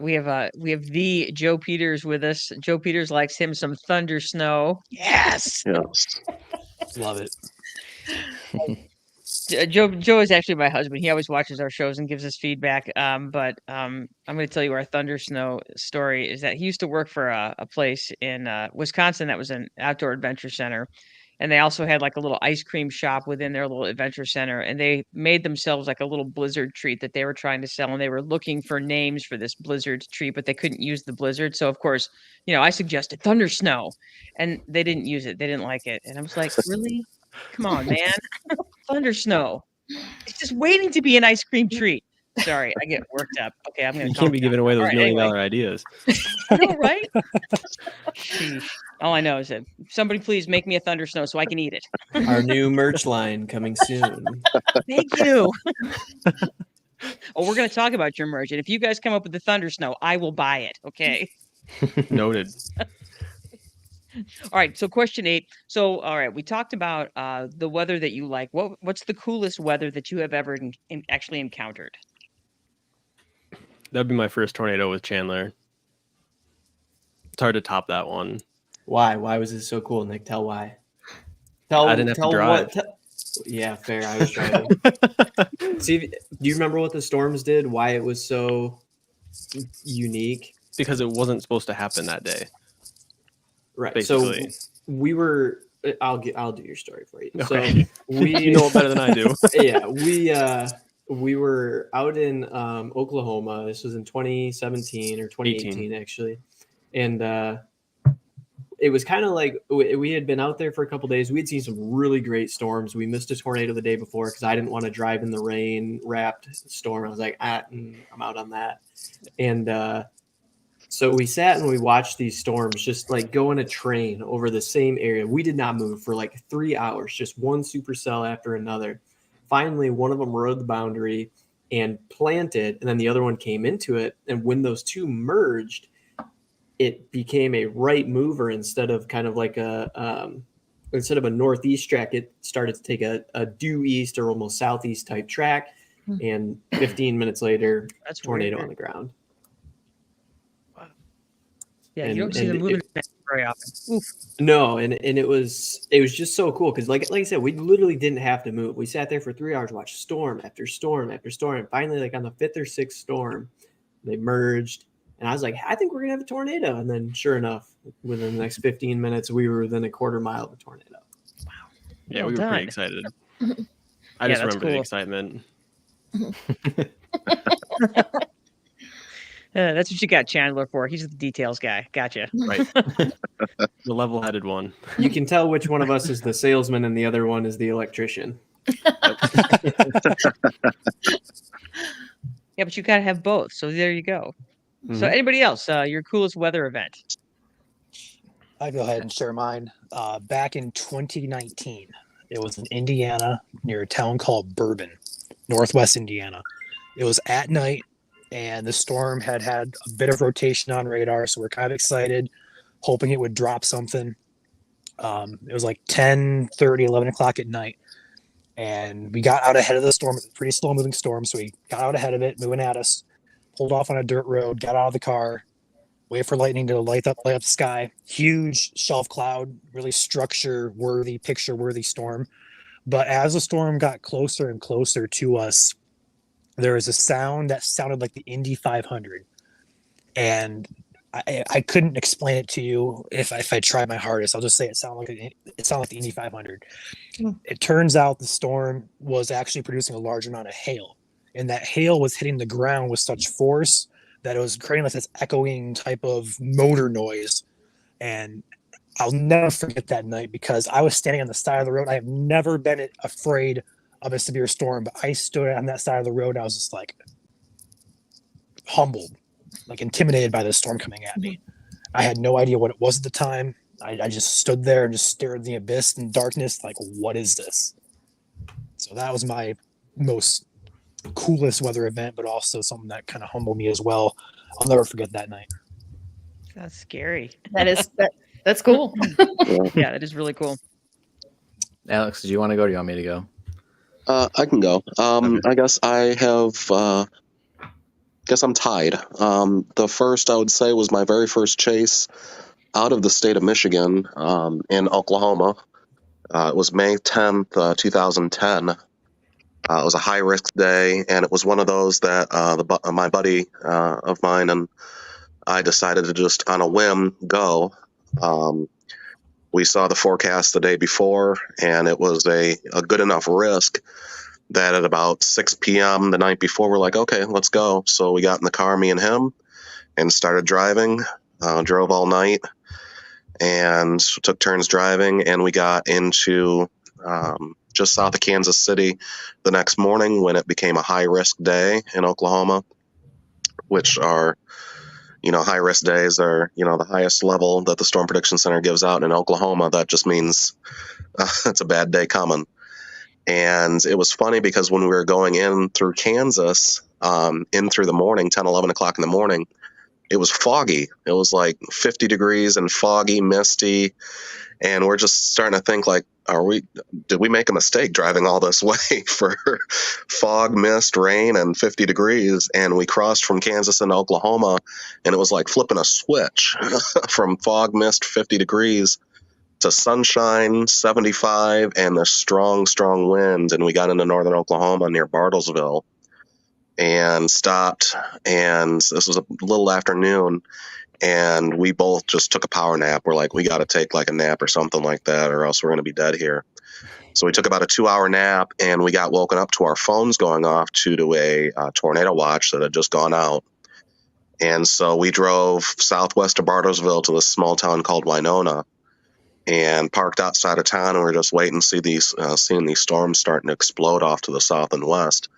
Speaker 1: We have the Joe Peters with us. Joe Peters likes him some thunder snow. Yes.
Speaker 6: Yes.
Speaker 4: Love it.
Speaker 1: Joe is actually my husband. He always watches our shows and gives us feedback. But I'm going to tell you our thunder snow story is that he used to work for a place in Wisconsin that was an outdoor adventure center. And they also had like a little ice cream shop within their little adventure center. And they made themselves like a little blizzard treat that they were trying to sell. And they were looking for names for this blizzard treat, but they couldn't use the blizzard. So, of course, I suggested thunder snow. And they didn't use it. They didn't like it. And I was like, really? Come on, man. Thunder snow. It's just waiting to be an ice cream treat. Sorry, I get worked up. Okay, I'm going to.
Speaker 8: You can't be giving away those
Speaker 1: All right,
Speaker 8: million-dollar ideas.
Speaker 1: I know, right? Sheesh. All I know is that somebody please make me a thunder snow so I can eat it.
Speaker 5: Our new merch line coming soon.
Speaker 1: Thank you. Oh, we're going to talk about your merch. And if you guys come up with the thunder snow, I will buy it. Okay.
Speaker 8: Noted.
Speaker 1: All right. So question 8. So, all right, we talked about the weather that you like. What's the coolest weather that you have ever actually encountered?
Speaker 8: That'd be my first tornado with Chandler. It's hard to top that one.
Speaker 5: Why? Why was it so cool, Nick? Tell why.
Speaker 8: I didn't have to drive.
Speaker 5: Yeah, fair. I was driving. See, do you remember what the storms did? Why it was so unique?
Speaker 8: Because it wasn't supposed to happen that day.
Speaker 5: Right.
Speaker 8: Basically.
Speaker 5: So we were. I'll do your story for you.
Speaker 8: Okay.
Speaker 5: So
Speaker 8: You know it better than I do.
Speaker 5: Yeah, we were out in Oklahoma. This was in 2017 or 2018, actually, and it was kind of like we had been out there for a couple days. We had seen some really great storms. We missed a tornado the day before because I didn't want to drive in the rain-wrapped storm. I was like, I'm out on that, and so we sat and we watched these storms just like go in a train over the same area. We did not move for like 3 hours, just one supercell after another. Finally, one of them rode the boundary and planted, and then the other one came into it. And when those two merged, it became a right mover instead of kind of like instead of a northeast track, it started to take a due east or almost southeast type track. And 15 minutes later,
Speaker 1: That's
Speaker 5: tornado
Speaker 1: weird.
Speaker 5: on the ground.
Speaker 1: Yeah,
Speaker 5: And-
Speaker 1: you don't see
Speaker 5: and
Speaker 1: them moving very often. Oof.
Speaker 5: No, and it was just so cool because like I said, we literally didn't have to move. We sat there for 3 hours, watched storm after storm after storm, and finally, like on the 5th or 6th storm, they merged, and I was like, I think we're gonna have a tornado. And then, sure enough, within the next 15 minutes, we were within a quarter mile of a tornado.
Speaker 8: Yeah,
Speaker 1: Well
Speaker 8: we were
Speaker 1: done.
Speaker 8: pretty excited. I
Speaker 1: Yeah,
Speaker 8: just
Speaker 1: that's
Speaker 8: remember the
Speaker 1: cool.
Speaker 8: excitement.
Speaker 1: That's what you got Chandler for. He's the details guy. Gotcha.
Speaker 8: Right. The level-headed one.
Speaker 5: You can tell which one of us is the salesman and the other one is the electrician.
Speaker 1: Yeah, but you gotta have both. So there you go. So
Speaker 8: Mhm.
Speaker 1: anybody else, your coolest weather event?
Speaker 4: I go ahead and share mine. Back in 2019, it was in Indiana near a town called Bourbon, Northwest Indiana. It was at night, and the storm had a bit of rotation on radar, so we're kind of excited, hoping it would drop something. It was like 10:30, 11 o'clock at night, and we got out ahead of the storm. It was a pretty slow moving storm, so we got out ahead of it, moving at us, pulled off on a dirt road, got out of the car, wait for lightning to light up the sky. Huge shelf cloud, really structure worthy, picture worthy storm. But as the storm got closer and closer to us, there was a sound that sounded like the Indy 500. And I couldn't explain it to you if I tried my hardest. I'll just say it sounded like the Indy 500. It turns out the storm was actually producing a large amount of hail, and that hail was hitting the ground with such force that it was creating like this echoing type of motor noise. And I'll never forget that night because I was standing on the side of the road. I have never been afraid of a severe storm, but I stood on that side of the road. And I was just like humbled, like intimidated by the storm coming at me. I had no idea what it was at the time. I just stood there and just stared at the abyss and darkness, like, what is this? So that was my most coolest weather event, but also something that kind of humbled me as well. I'll never forget that night.
Speaker 1: That's scary.
Speaker 2: That's cool.
Speaker 1: Yeah, that is really cool.
Speaker 3: Alex, do you want to go? Or do you want me to go?
Speaker 6: I can go.
Speaker 3: Okay.
Speaker 6: I guess I have. Guess I'm tied. The first I would say was my very first chase out of the state of Michigan in Oklahoma. It was May 10th, 2010. It was a high risk day, and it was one of those that my buddy of mine and I decided to just on a whim go. We saw the forecast the day before, and it was a good enough risk that at about 6 p.m. the night before, we're like, okay, let's go. So we got in the car, me and him, and started driving, drove all night, and took turns driving, and we got into just south of Kansas City the next morning when it became a high-risk day in Oklahoma, which are, high-risk days are, the highest level that the Storm Prediction Center gives out in Oklahoma. That just means it's a bad day coming. And it was funny because when we were going in through Kansas, in through the morning, 10, 11 o'clock in the morning, it was foggy. It was like 50 degrees and foggy, misty. And we're just starting to think like, did we make a mistake driving all this way for fog, mist, rain, and 50 degrees? And we crossed from Kansas into Oklahoma, and it was like flipping a switch from fog, mist, 50 degrees to sunshine, 75, and the strong, strong wind. And we got into northern Oklahoma near Bartlesville and stopped. And this was a little afternoon, and we both just took a power nap. We're like, we got to take like a nap or something like that, or else we're going to be dead here. So we took about a 2-hour nap, and we got woken up to our phones going off to a tornado watch that had just gone out. And so we drove southwest of Bartlesville to this small town called Winona, and parked outside of town, and we were just waiting to seeing these storms starting to explode off to the south and west.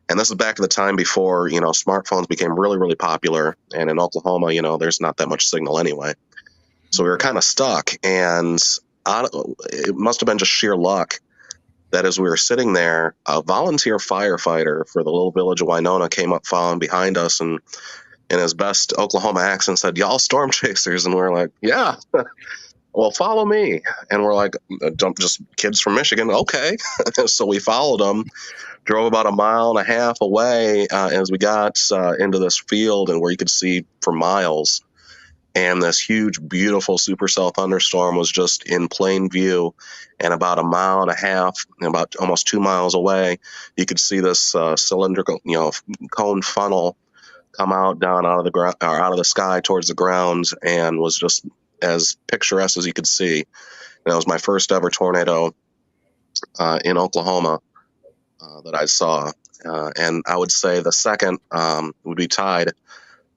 Speaker 6: And this is back at the time before, smartphones became really, really popular. And in Oklahoma, there's not that much signal anyway. So we were kind of stuck. And it must have been just sheer luck that as we were sitting there, a volunteer firefighter for the little village of Winona came up following behind us, and in his best Oklahoma accent said, "Y'all storm chasers?" And we're like, "Yeah." "Well, follow me." And we're like, just kids from Michigan. Okay. So we followed them, drove about 1.5 miles away as we got into this field and where you could see for miles. And this huge, beautiful supercell thunderstorm was just in plain view. And about 1.5 miles, about almost 2 miles away, you could see this cylindrical, cone funnel come down out of the ground, or out of the sky towards the ground, and was just as picturesque as you could see. And that was my first ever tornado in Oklahoma that I saw. And I would say the second would be tied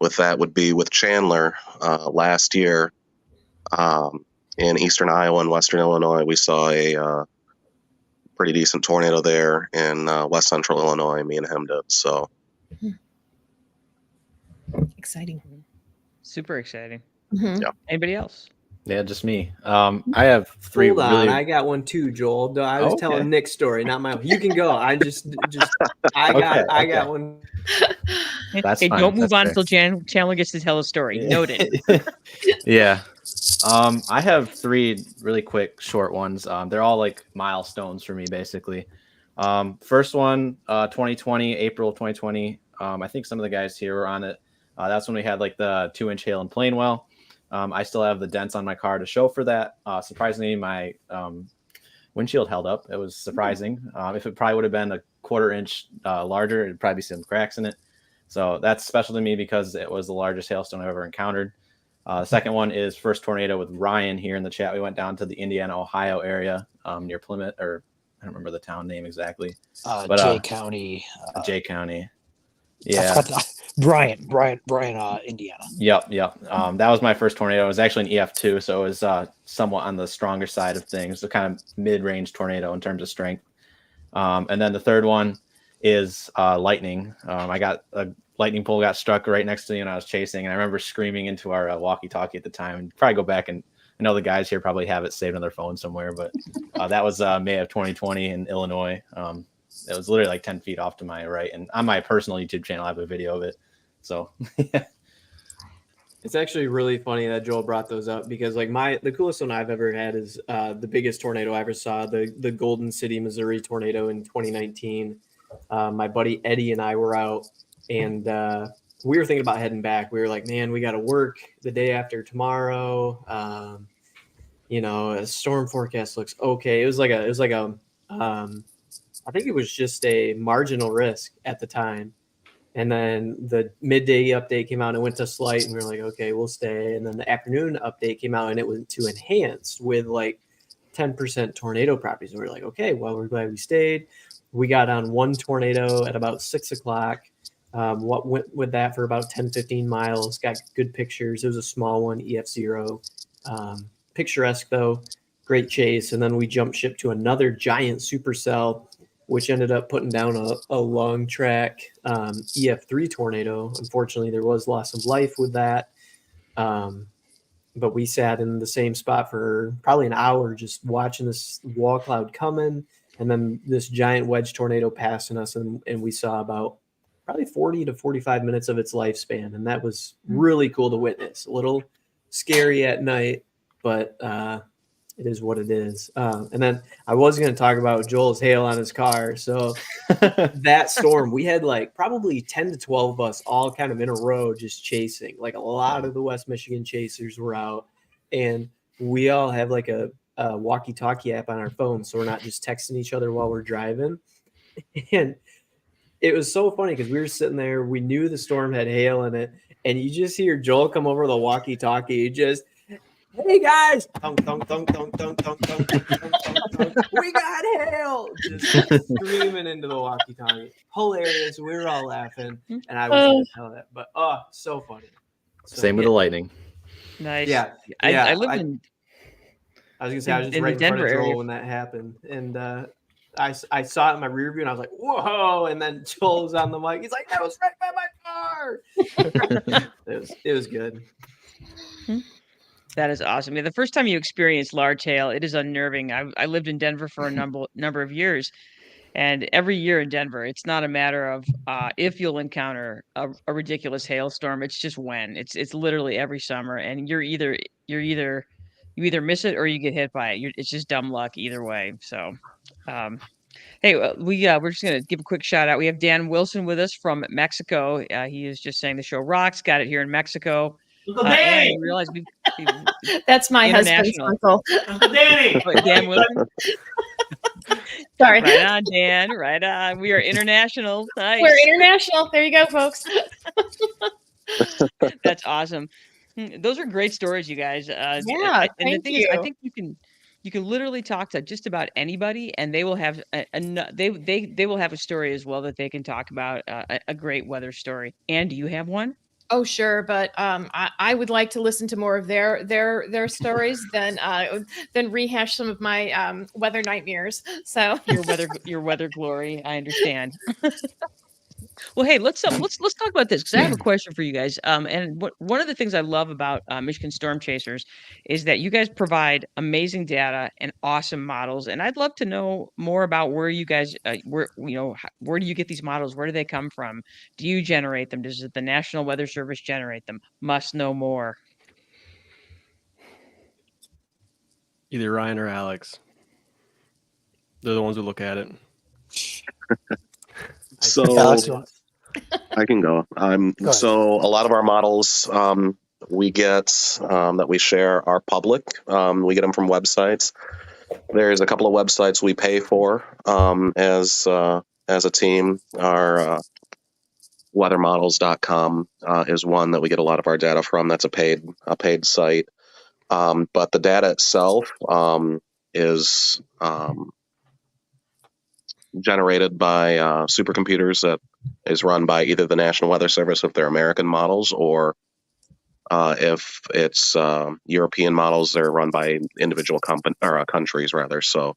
Speaker 6: with that would be with Chandler last year in eastern Iowa and western Illinois. We saw a pretty decent tornado there in west central Illinois. Me and him did. So
Speaker 2: Exciting.
Speaker 1: Super exciting.
Speaker 2: Mhm.
Speaker 6: Yeah.
Speaker 1: Anybody else?
Speaker 3: Yeah, just me. I have three
Speaker 5: Hold on,
Speaker 3: really.
Speaker 5: I got one too, Joel. No, I was
Speaker 3: Okay.
Speaker 5: telling Nick's story, not my own. You can go. I just I
Speaker 3: Okay,
Speaker 5: got
Speaker 3: okay.
Speaker 5: one.
Speaker 3: That's
Speaker 1: Hey,
Speaker 3: fine.
Speaker 1: don't move
Speaker 3: That's
Speaker 1: on
Speaker 3: fair.
Speaker 1: until Chandler gets to tell his story.
Speaker 3: Yeah.
Speaker 1: Noted.
Speaker 3: Yeah. I have three really quick, short ones. They're all like milestones for me, basically. First one, 2020, April of 2020. I think some of the guys here were on it. That's when we had like the 2-inch hail in Plainwell. I still have the dents on my car to show for that. Surprisingly, my windshield held up. It was surprising. If it probably would have been a 1/4 inch larger, it'd probably be some cracks in it. So that's special to me because it was the largest hailstone I've ever encountered. The second one is first tornado with Ryan here in the chat. We went down to the Indiana, Ohio area near Plymouth, or I don't remember the town name exactly. But,
Speaker 4: Jay County.
Speaker 3: Jay County.
Speaker 4: I
Speaker 3: Yeah.
Speaker 4: forgot Brian, Indiana.
Speaker 3: Yep. That was my first tornado. It was actually an EF2, so it was somewhat on the stronger side of things, the kind of mid-range tornado in terms of strength. And then the third one is lightning. I got a lightning pole got struck right next to me when I was chasing, and I remember screaming into our walkie-talkie at the time. And probably go back, and I know the guys here probably have it saved on their phone somewhere, but that was May of 2020 in Illinois. It was literally like 10 feet off to my right, and on my personal YouTube channel, I have a video of it. So, yeah.
Speaker 5: It's actually really funny that Joel brought those up because like the coolest one I've ever had is the biggest tornado I ever saw, the Golden City, Missouri tornado in 2019. My buddy Eddie and I were out, and we were thinking about heading back. We were like, man, we got to work the day after tomorrow. A storm forecast looks okay. It was like a I think it was just a marginal risk at the time. And then the midday update came out and it went to slight, and we were like, okay, we'll stay. And then the afternoon update came out and it went to enhanced with like 10% tornado properties. And we were like, okay, well, we're glad we stayed. We got on one tornado at about 6 o'clock. What went with that for about 10, 15 miles, got good pictures. It was a small one, EF0. Picturesque though, great chase. And then we jumped ship to another giant supercell, which ended up putting down a long track EF3 tornado. Unfortunately, there was loss of life with that. But we sat in the same spot for probably an hour just watching this wall cloud coming, and then this giant wedge tornado passing us, and we saw about probably 40 to 45 minutes of its lifespan, and that was really cool to witness. A little scary at night, but it is what it is. And then I was going to talk about Joel's hail on his car. So that storm, we had like probably 10 to 12 of us all kind of in a row just chasing. Like a lot of the West Michigan chasers were out, and we all have like a walkie-talkie app on our phone, so we're not just texting each other while we're driving. And it was so funny because we were sitting there, we knew the storm had hail in it, and you just hear Joel come over the walkie-talkie, just, hey guys, thunk, thunk, thunk, thunk, thunk, thunk, thunk, thunk, thunk, thunk. We got hail, just screaming into the walkie-talkie. Hilarious. We were all laughing, and I was going to tell that, but so funny. So,
Speaker 3: Same with the lightning.
Speaker 1: Nice.
Speaker 5: Yeah,
Speaker 1: I lived in.
Speaker 5: I was gonna say I was just
Speaker 1: in
Speaker 5: right
Speaker 1: the
Speaker 5: in front
Speaker 1: Denver
Speaker 5: of Joel
Speaker 1: area.
Speaker 5: when that happened, and I saw it in my rear view, and I was like, "Whoa!" And then Joel was on the mic. He's like, "That was right by my car." it was good.
Speaker 1: That is awesome. Yeah, the first time you experience large hail, it is unnerving. I lived in Denver for a number of years, and every year in Denver, it's not a matter of if you'll encounter a ridiculous hailstorm. It's just when. It's literally every summer, and you either miss it or you get hit by it. It's just dumb luck either way. So, hey, we're just gonna give a quick shout out. We have Dan Wilson with us from Mexico. He is just saying the show rocks. Got it here in Mexico.
Speaker 9: Uncle
Speaker 1: And
Speaker 9: Danny!
Speaker 1: I realize we
Speaker 2: That's my husband's
Speaker 1: International.
Speaker 2: uncle.
Speaker 9: Uncle Danny!
Speaker 1: Dan Wilson.
Speaker 2: Sorry.
Speaker 1: Right on, Dan. Right on. We are international. Nice.
Speaker 2: We're international. There you go, folks.
Speaker 1: That's awesome. Those are great stories, you guys.
Speaker 2: Yeah,
Speaker 1: and the
Speaker 2: thank
Speaker 1: thing is, I
Speaker 2: you.
Speaker 1: think you can literally talk to just about anybody, and they will have they will have a story as well that they can talk about, a great weather story. Ann, do you have one?
Speaker 2: Oh, sure, but I would like to listen to more of their stories than rehash some of my weather nightmares. So
Speaker 1: Your weather glory. I understand. Well, hey, let's talk about this because I have a question for you guys. And one of the things I love about Michigan Storm Chasers is that you guys provide amazing data and awesome models. And I'd love to know more about where you guys, where do you get these models? Where do they come from? Do you generate them? Does the National Weather Service generate them? Must know more.
Speaker 8: Either Ryan or Alex. They're the ones who look at it.
Speaker 6: So
Speaker 4: Alex, you want-
Speaker 6: I can go.
Speaker 4: Go ahead.
Speaker 6: So a lot of our models we get that we share are public. We get them from websites. There's a couple of websites we pay for as a team. Our weathermodels.com is one that we get a lot of our data from. That's a paid site. But the data itself is generated by supercomputers that is run by either the National Weather Service if they're American models, or if it's European models, they're run by individual countries rather. So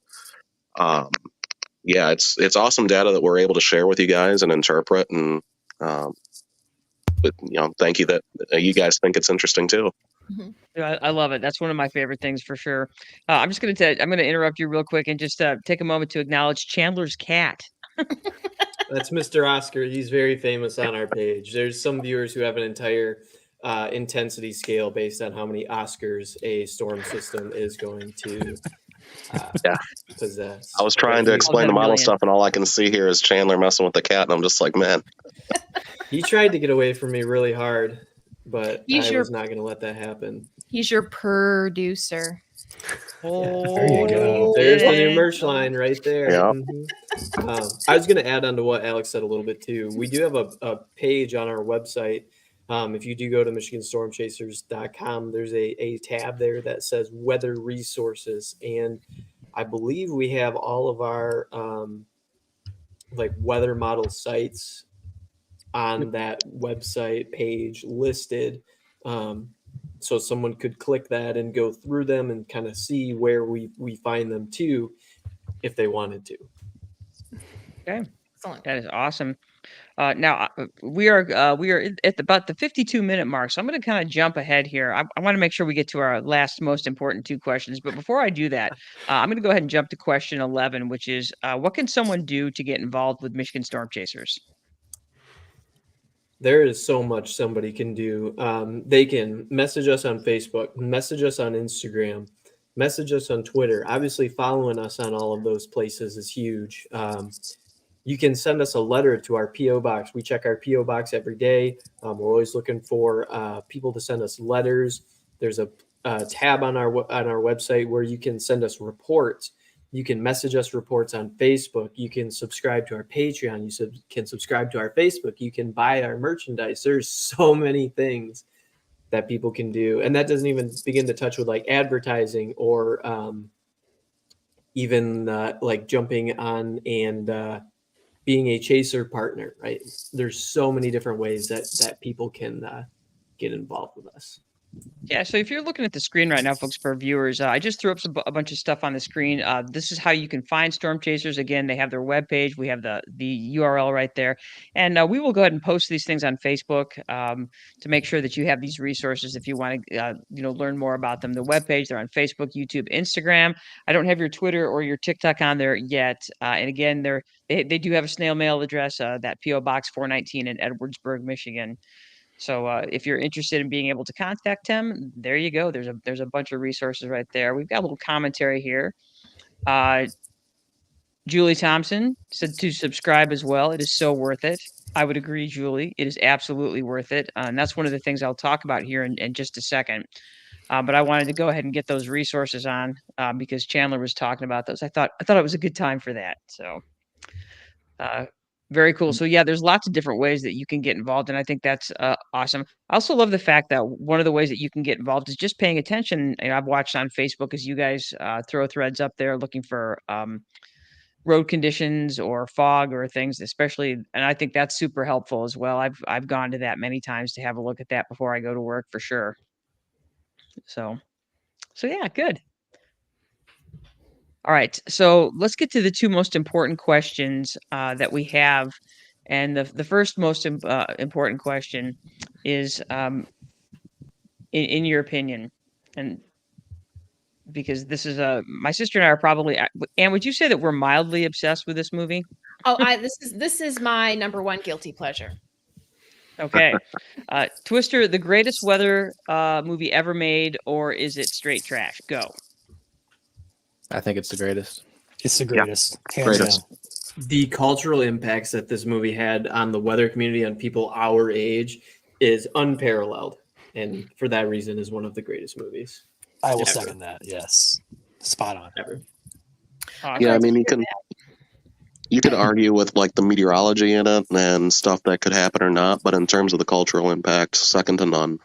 Speaker 6: yeah, it's awesome data that we're able to share with you guys and interpret, and but, thank you that you guys think it's interesting too.
Speaker 1: Yeah, I love it. That's one of my favorite things for sure. I'm going to interrupt you real quick and just take a moment to acknowledge Chandler's cat.
Speaker 5: That's Mr. Oscar. He's very famous on our page. There's some viewers who have an entire intensity scale based on how many Oscars a storm system is going to possess.
Speaker 6: I was trying to explain the model
Speaker 1: million.
Speaker 6: stuff, and all I can see here is Chandler messing with the cat, and I'm just like, man.
Speaker 5: He tried to get away from me really hard, but
Speaker 2: He's
Speaker 5: I was not going to let that happen.
Speaker 2: He's your producer.
Speaker 1: Oh,
Speaker 4: There you go.
Speaker 5: There's the new merch line right there.
Speaker 6: Yeah.
Speaker 5: I was going to add on to what Alex said a little bit too. We do have a page on our website. If you do go to MichiganStormChasers.com, there's a tab there that says Weather Resources, and I believe we have all of our weather model sites on that website page listed. So someone could click that and go through them and kind of see where we find them too, if they wanted to.
Speaker 1: Okay,
Speaker 2: Excellent.
Speaker 1: that is awesome. Now we are at about the 52-minute mark, so I'm going to kind of jump ahead here. I want to make sure we get to our last most important two questions, but before I do that, I'm going to go ahead and jump to question 11, which is what can someone do to get involved with Michigan Storm Chasers?
Speaker 5: There is so much somebody can do. They can message us on Facebook, message us on Instagram, message us on Twitter. Obviously, following us on all of those places is huge. You can send us a letter to our P.O. box. We check our P.O. box every day. We're always looking for people to send us letters. There's a tab on our website where you can send us reports. You can message us reports on Facebook. You can subscribe to our Patreon. You can subscribe to our Facebook. You can buy our merchandise. There's so many things that people can do. And that doesn't even begin to touch with like advertising or even like jumping on and being a chaser partner, right? There's so many different ways that people can get involved with us.
Speaker 1: Yeah, so if you're looking at the screen right now, folks, for viewers, I just threw up a bunch of stuff on the screen. This is how you can find Storm Chasers. Again, they have their webpage. We have the URL right there. And we will go ahead and post these things on Facebook to make sure that you have these resources if you want to learn more about them. The webpage, they're on Facebook, YouTube, Instagram. I don't have your Twitter or your TikTok on there yet. And again, they do have a snail mail address, that P.O. Box 419 in Edwardsburg, Michigan. So if you're interested in being able to contact him, there you go. There's a bunch of resources right there. We've got a little commentary here. Julie Thompson said to subscribe as well. It is so worth it. I would agree, Julie. It is absolutely worth it. And that's one of the things I'll talk about here in just a second. But I wanted to go ahead and get those resources on because Chandler was talking about those. I thought it was a good time for that. So very cool. So yeah, there's lots of different ways that you can get involved, and I think that's awesome. I also love the fact that one of the ways that you can get involved is just paying attention. And I've watched on Facebook as you guys throw threads up there looking for road conditions or fog or things, especially, and I think that's super helpful as well. I've gone to that many times to have a look at that before I go to work for sure. So yeah, good. All right, so let's get to the two most important questions that we have And the first most important question is, in your opinion, and because this is my sister and I are probably, Anne, would you say that we're mildly obsessed with this movie?
Speaker 2: Oh, this is my number one guilty pleasure.
Speaker 1: Okay. Twister, the greatest weather movie ever made, or is it straight trash? Go.
Speaker 3: I think it's the greatest.
Speaker 4: It's the greatest. Hands
Speaker 6: Greatest.
Speaker 4: down.
Speaker 5: The cultural impacts that this movie had on the weather community, on people our age, is unparalleled, and for that reason, is one of the greatest movies
Speaker 4: I will
Speaker 5: ever.
Speaker 4: second that. Yes. Spot on.
Speaker 5: ever.
Speaker 6: Yeah, I mean, you could argue with like the meteorology in it and stuff that could happen or not, but in terms of the cultural impact, second to none.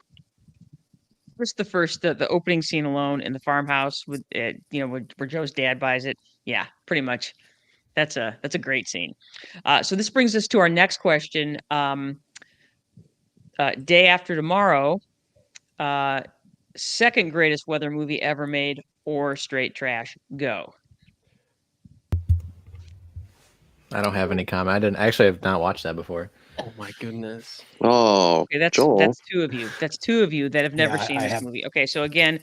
Speaker 1: Just the first, the opening scene alone in the farmhouse with it, where Joe's dad buys it. Yeah, pretty much. That's a great scene. So this brings us to our next question. Day After Tomorrow, second greatest weather movie ever made, or straight trash? Go.
Speaker 3: I don't have any comment. I didn't actually have not watched that before.
Speaker 8: Oh my goodness.
Speaker 6: Oh,
Speaker 1: Okay,
Speaker 6: Joel.
Speaker 1: that's two of you. That's two of you that have never
Speaker 4: Yeah,
Speaker 1: seen
Speaker 4: I
Speaker 1: this
Speaker 4: have-
Speaker 1: movie. Okay, so again,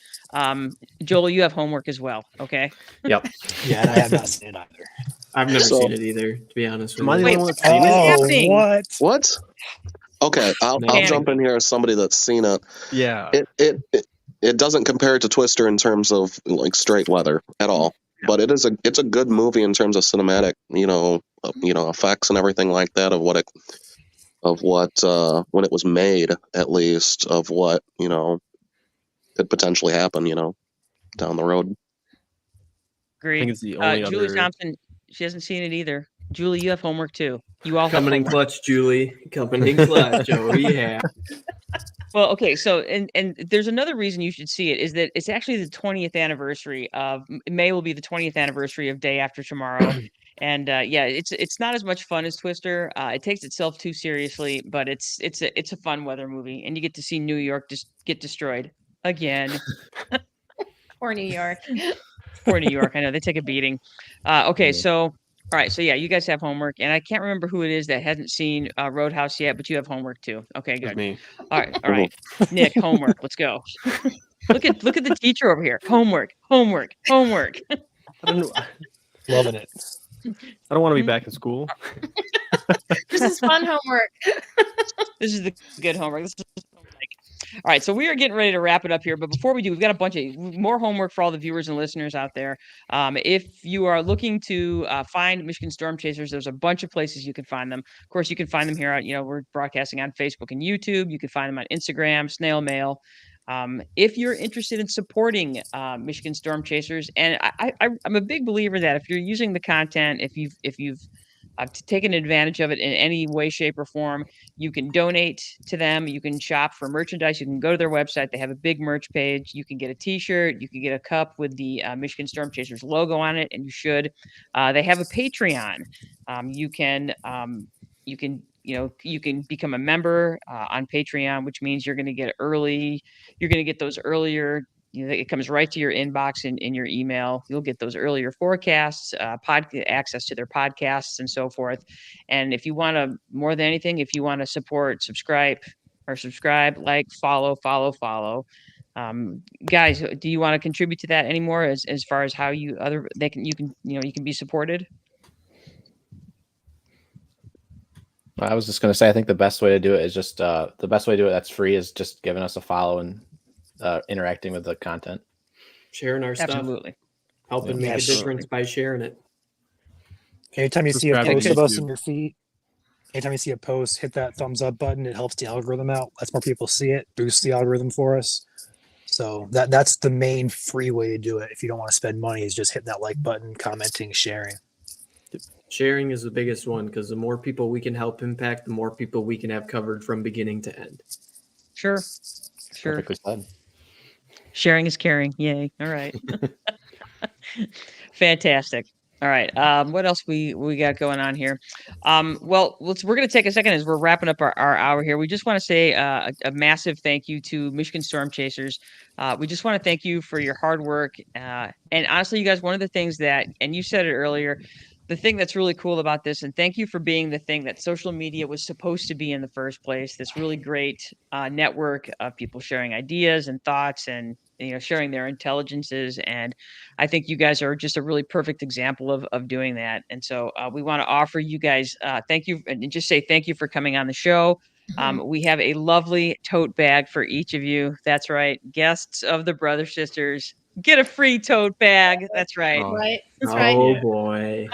Speaker 1: Joel, you have homework as well. Okay.
Speaker 3: Yep.
Speaker 4: Yeah, and I have not seen it either.
Speaker 5: I've never
Speaker 6: So-
Speaker 5: seen it either, to be honest with
Speaker 8: Am I
Speaker 5: you.
Speaker 8: the
Speaker 1: Wait,
Speaker 8: only one that's
Speaker 1: what
Speaker 8: seen
Speaker 1: is
Speaker 8: it?
Speaker 1: happening?
Speaker 4: What?
Speaker 6: What? Okay, I'll
Speaker 5: Man.
Speaker 6: jump in here as somebody that's seen it.
Speaker 8: Yeah.
Speaker 6: It doesn't compare to Twister in terms of like straight weather at all. But it's a good movie in terms of cinematic, effects and everything like that of what when it was made, at least, of what could potentially happen, down the road.
Speaker 8: I
Speaker 1: Great.
Speaker 8: think it's the only
Speaker 1: Julie
Speaker 8: other.
Speaker 1: Thompson, she hasn't seen it either. Julie, you have homework too. You all have
Speaker 5: Coming in
Speaker 1: homework.
Speaker 5: clutch, Julie. Coming in clutch. Oh yeah.
Speaker 1: Well, okay, so and there's another reason you should see it is that it's actually the 20th anniversary of May will be the 20th anniversary of Day After Tomorrow. And yeah, it's not as much fun as Twister. It takes itself too seriously, but it's a fun weather movie, and you get to see New York just get destroyed again.
Speaker 2: Or New York.
Speaker 1: Or New York. I know they take a beating. Okay,
Speaker 3: Yeah.
Speaker 1: so all right, so yeah, you guys have homework, and I can't remember who it is that hasn't seen Roadhouse yet, but you have homework too. Okay,
Speaker 8: It's
Speaker 1: good.
Speaker 8: me.
Speaker 1: All right, Nick, homework. Let's go. Look at the teacher over here. Homework.
Speaker 8: I don't know.
Speaker 4: Loving it.
Speaker 8: I don't want to be back in school.
Speaker 2: This is fun homework.
Speaker 1: This is the good homework. This is all right, so we are getting ready to wrap it up here, but before we do, we've got a bunch of more homework for all the viewers and listeners out there. If you are looking to find Michigan Storm Chasers, there's a bunch of places you can find them. Of course, you can find them here on, we're broadcasting on Facebook and YouTube. You can find them on Instagram, snail mail. If you're interested in supporting Michigan Storm Chasers, and I'm a big believer that if you're using the content, if you've taken advantage of it in any way, shape, or form, you can donate to them. You can shop for merchandise. You can go to their website. They have a big merch page. You can get a T-shirt. You can get a cup with the Michigan Storm Chasers logo on it, and you should. They have a Patreon. You can become a member on Patreon, which means you're going to get early. You're going to get those earlier. It comes right to your inbox in your email. You'll get those earlier forecasts, access to their podcasts, and so forth. And if you want to, more than anything, if you want to subscribe, like, follow. Guys, do you want to contribute to that anymore? As far as how you can be supported?
Speaker 3: I was just going to say, I think the best way to do it is just that's free is just giving us a follow and interacting with the content.
Speaker 5: Sharing our stuff.
Speaker 1: Absolutely.
Speaker 5: Helping
Speaker 4: Yeah,
Speaker 5: make a
Speaker 4: absolutely.
Speaker 5: difference by sharing it.
Speaker 4: Anytime you see a
Speaker 8: Subscribe to
Speaker 4: post of us
Speaker 8: YouTube.
Speaker 4: in your feed, anytime you see a post, hit that thumbs up button. It helps the algorithm out. Lets more people see it, boosts the algorithm for us. So that's the main free way to do it. If you don't want to spend money, is just hitting that like button, commenting, sharing.
Speaker 5: Sharing is the biggest one because the more people we can help impact, the more people we can have covered from beginning to end.
Speaker 1: Sure.
Speaker 3: Perfectly said.
Speaker 1: Sharing is caring. Yay. All right. Fantastic. All right. What else we got going on here? Well, we're going to take a second as we're wrapping up our hour here. We just want to say a massive thank you to Michigan Storm Chasers. We just want to thank you for your hard work. And honestly, you guys, one of the things that, and you said it earlier, the thing that's really cool about this, and thank you for being the thing that social media was supposed to be in the first place, this really great network of people sharing ideas and thoughts and sharing their intelligences. And I think you guys are just a really perfect example of doing that. And so we want to offer you guys thank you, and just say thank you for coming on the show. We have a lovely tote bag for each of you. That's right. Guests of the Brother Sisters get a free tote bag. That's right.
Speaker 3: Oh.
Speaker 2: Right. That's
Speaker 5: Oh
Speaker 2: right.
Speaker 5: boy.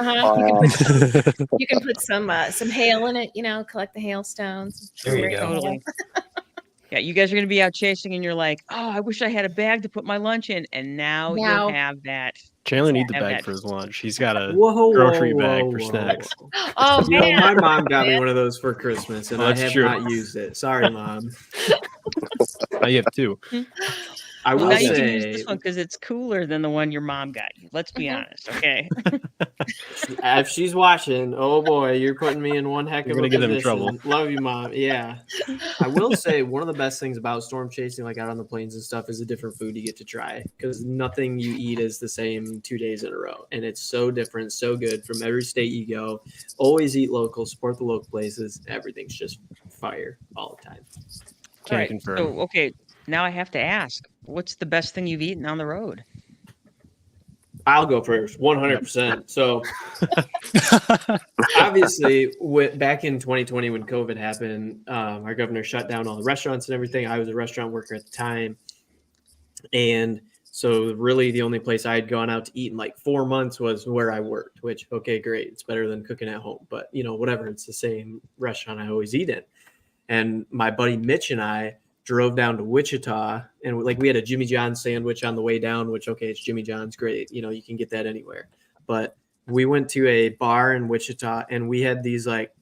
Speaker 2: You can put some hail in it, collect the hailstones.
Speaker 4: There you
Speaker 2: Great
Speaker 4: go.
Speaker 2: hail.
Speaker 1: Totally. Yeah, you guys are going to be out chasing and you're like, oh, I wish I had a bag to put my lunch in. And now
Speaker 2: Now.
Speaker 1: you'll have that.
Speaker 8: Chandler needs a
Speaker 1: Have
Speaker 8: bag
Speaker 1: that.
Speaker 8: for his lunch. He's got a
Speaker 5: Whoa,
Speaker 8: grocery bag for snacks.
Speaker 2: Oh,
Speaker 5: You know,
Speaker 2: man.
Speaker 5: my mom got me
Speaker 2: Man.
Speaker 5: one of those for Christmas, and
Speaker 8: Oh,
Speaker 5: I
Speaker 8: that's
Speaker 5: have
Speaker 8: true.
Speaker 5: not used it. Sorry, Mom.
Speaker 8: Oh, you have two.
Speaker 5: I will
Speaker 1: Now you can use
Speaker 5: say,
Speaker 1: this one because it's cooler than the one your mom got you. Let's be honest. Okay.
Speaker 5: if she's watching, oh boy, you're putting me in one heck
Speaker 8: You're
Speaker 5: of a
Speaker 8: gonna get in
Speaker 5: position.
Speaker 8: trouble.
Speaker 5: Love you, Mom. Yeah. I will say one of the best things about storm chasing, like out on the plains and stuff, is the different food you get to try, because nothing you eat is the same 2 days in a row, and it's so different, so good from every state you go. Always eat local, support the local places. Everything's just fire all the time.
Speaker 1: All
Speaker 8: Can
Speaker 1: right.
Speaker 8: confirm.
Speaker 1: So, okay. Now I have to ask, what's the best thing you've eaten on the road?
Speaker 5: I'll go first, 100%. So obviously, back in 2020 when COVID happened, our governor shut down all the restaurants and everything. I was a restaurant worker at the time. And so really the only place I had gone out to eat in like 4 months was where I worked, which, okay, great. It's better than cooking at home. But, whatever, it's the same restaurant I always eat in. And my buddy Mitch and I drove down to Wichita, and we had a Jimmy John's sandwich on the way down, which, okay, it's Jimmy John's, great. You can get that anywhere. But we went to a bar in Wichita, and we had these like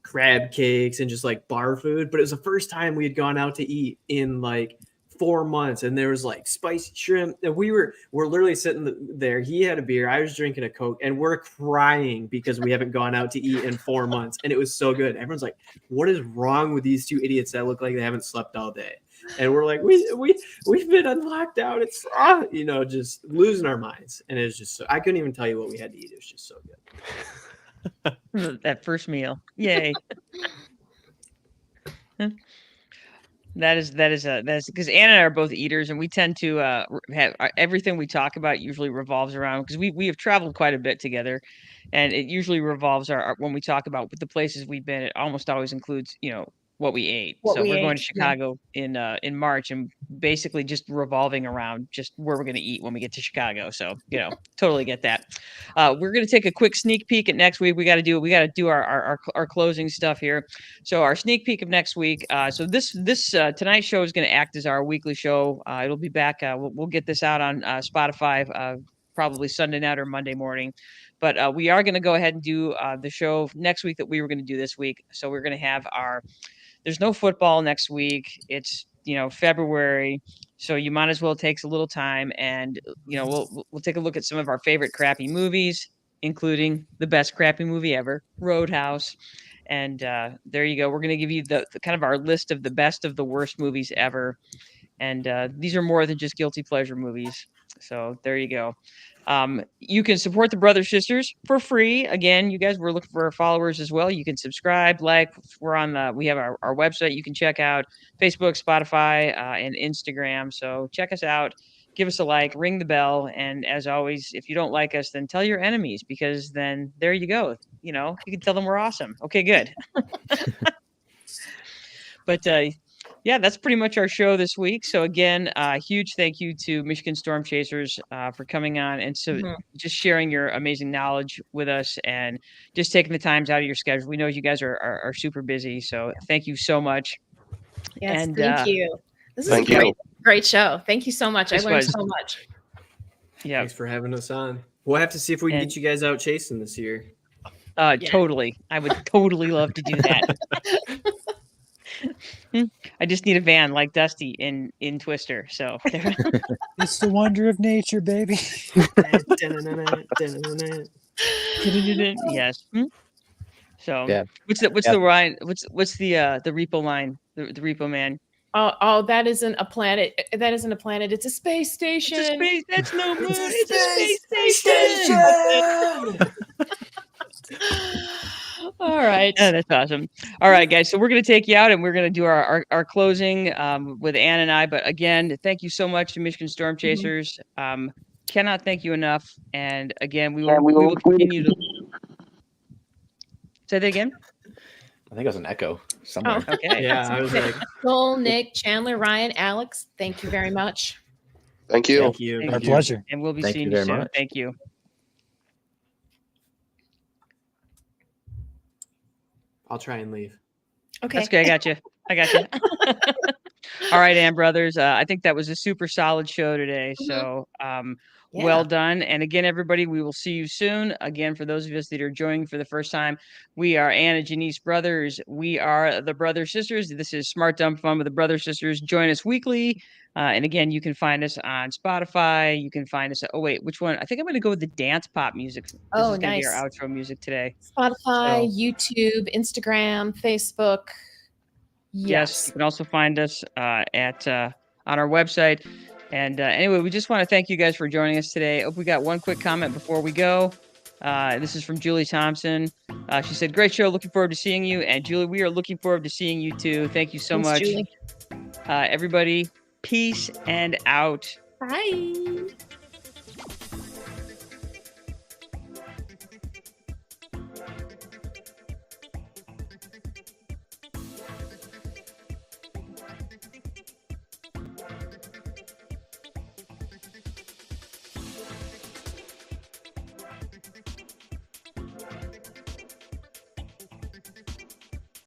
Speaker 5: crab cakes and just like bar food. But it was the first time we had gone out to eat in like 4 months, and there was like spicy shrimp, and we're literally sitting there. He had a beer, I was drinking a Coke, and we're crying because we haven't gone out to eat in 4 months, and it was so good. Everyone's like, what is wrong with these two idiots that look like they haven't slept all day? And we're like, we've been on lockdown. It's just losing our minds. And it was just I couldn't even tell you what we had to eat. It was just so good.
Speaker 1: That first meal. Yay. That is because Anna and I are both eaters, and we tend to have everything we talk about usually revolves around, because we have traveled quite a bit together, and it usually revolves our when we talk about the places we've been, it almost always includes what we ate.
Speaker 2: What
Speaker 1: So
Speaker 2: we
Speaker 1: we're going
Speaker 2: ate,
Speaker 1: to Chicago in March, and basically just revolving around just where we're going to eat when we get to Chicago. So totally get that. We're going to take a quick sneak peek at next week. We got to do our closing stuff here. So our sneak peek of next week. So this tonight's show is going to act as our weekly show. It'll be back. We'll get this out on Spotify probably Sunday night or Monday morning. But we are going to go ahead and do the show next week that we were going to do this week. So we're going to have there's no football next week. It's February, so you might as well take a little time, and we'll take a look at some of our favorite crappy movies, including the best crappy movie ever, Roadhouse. And there you go. We're going to give you the kind of our list of the best of the worst movies ever. And these are more than just guilty pleasure movies. So there you go. You can support the Brother Sisters for free. Again, you guys, we're looking for our followers as well. You can subscribe, like. We have our website you can check out, Facebook, Spotify, and Instagram. So check us out, give us a like, ring the bell. And as always, if you don't like us, then tell your enemies, because then there you go. You can tell them we're awesome. Okay, good. But yeah, that's pretty much our show this week. So again, huge thank you to Michigan Storm Chasers for coming on and just sharing your amazing knowledge with us, and just taking the times out of your schedule. We know you guys are super busy, so thank you so much.
Speaker 2: Yes,
Speaker 1: And,
Speaker 2: thank you. This is
Speaker 6: Thank
Speaker 2: a
Speaker 6: you.
Speaker 2: great show. Thank you so much. I
Speaker 1: This
Speaker 2: learned
Speaker 1: was-
Speaker 2: so much.
Speaker 1: Yeah,
Speaker 5: Thanks for having us on. We'll have to see if we can
Speaker 1: And-
Speaker 5: get you guys out chasing this year.
Speaker 1: totally. I would totally love to do that. I just need a van like Dusty in Twister. So
Speaker 4: It's the wonder of nature, baby.
Speaker 1: yes. So
Speaker 3: Yeah.
Speaker 1: what's the line? What's the repo line? The repo man.
Speaker 2: Oh, that isn't a planet. That isn't a planet. It's a space station.
Speaker 1: It's a space. That's no moon. It's a space station.
Speaker 2: All right.
Speaker 1: Oh, that's awesome. All right, guys. So we're going to take you out and we're going to do our closing with Ann and I. But again, thank you so much to Michigan Storm Chasers. Cannot thank you enough. And again, we will continue to say that again.
Speaker 3: I think it was an echo somewhere.
Speaker 2: Oh.
Speaker 1: Okay.
Speaker 5: Yeah, I was like,
Speaker 2: Joel, Nick, Chandler, Ryan, Alex, thank you very much.
Speaker 6: Thank you.
Speaker 5: thank you.
Speaker 1: Thank
Speaker 4: Our
Speaker 1: you.
Speaker 4: pleasure.
Speaker 1: And we'll be
Speaker 3: Thank
Speaker 1: seeing
Speaker 3: you
Speaker 1: you
Speaker 3: very
Speaker 1: soon.
Speaker 3: much.
Speaker 1: Thank you.
Speaker 5: I'll try and leave.
Speaker 2: Okay.
Speaker 1: That's good. I got you. I got you. All right, Ann Brothers. I think that was a super solid show today. So well
Speaker 2: Yeah.
Speaker 1: done. And again, everybody, we will see you soon. Again, for those of us that are joining for the first time, we are Ann and Janice Brothers. We are the Brother Sisters. This is Smart Dumb Fun with the Brother Sisters. Join us weekly. And again, you can find us on Spotify. You can find us. Oh, wait, which one? I think I'm going to go with the dance pop music. This
Speaker 2: Oh,
Speaker 1: is going to be our
Speaker 2: nice.
Speaker 1: outro music today.
Speaker 2: Spotify,
Speaker 1: So-
Speaker 2: YouTube, Instagram, Facebook.
Speaker 1: Yes,
Speaker 2: Yes.
Speaker 1: you can also find us on our website. And anyway, we just want to thank you guys for joining us today. Oh, we got one quick comment before we go. This is from Julie Thompson. She said, "Great show. Looking forward to seeing you." And Julie, we are looking forward to seeing you too. Thank you so
Speaker 2: Thanks,
Speaker 1: much,
Speaker 2: Julie.
Speaker 1: everybody. Peace and out.
Speaker 2: Bye.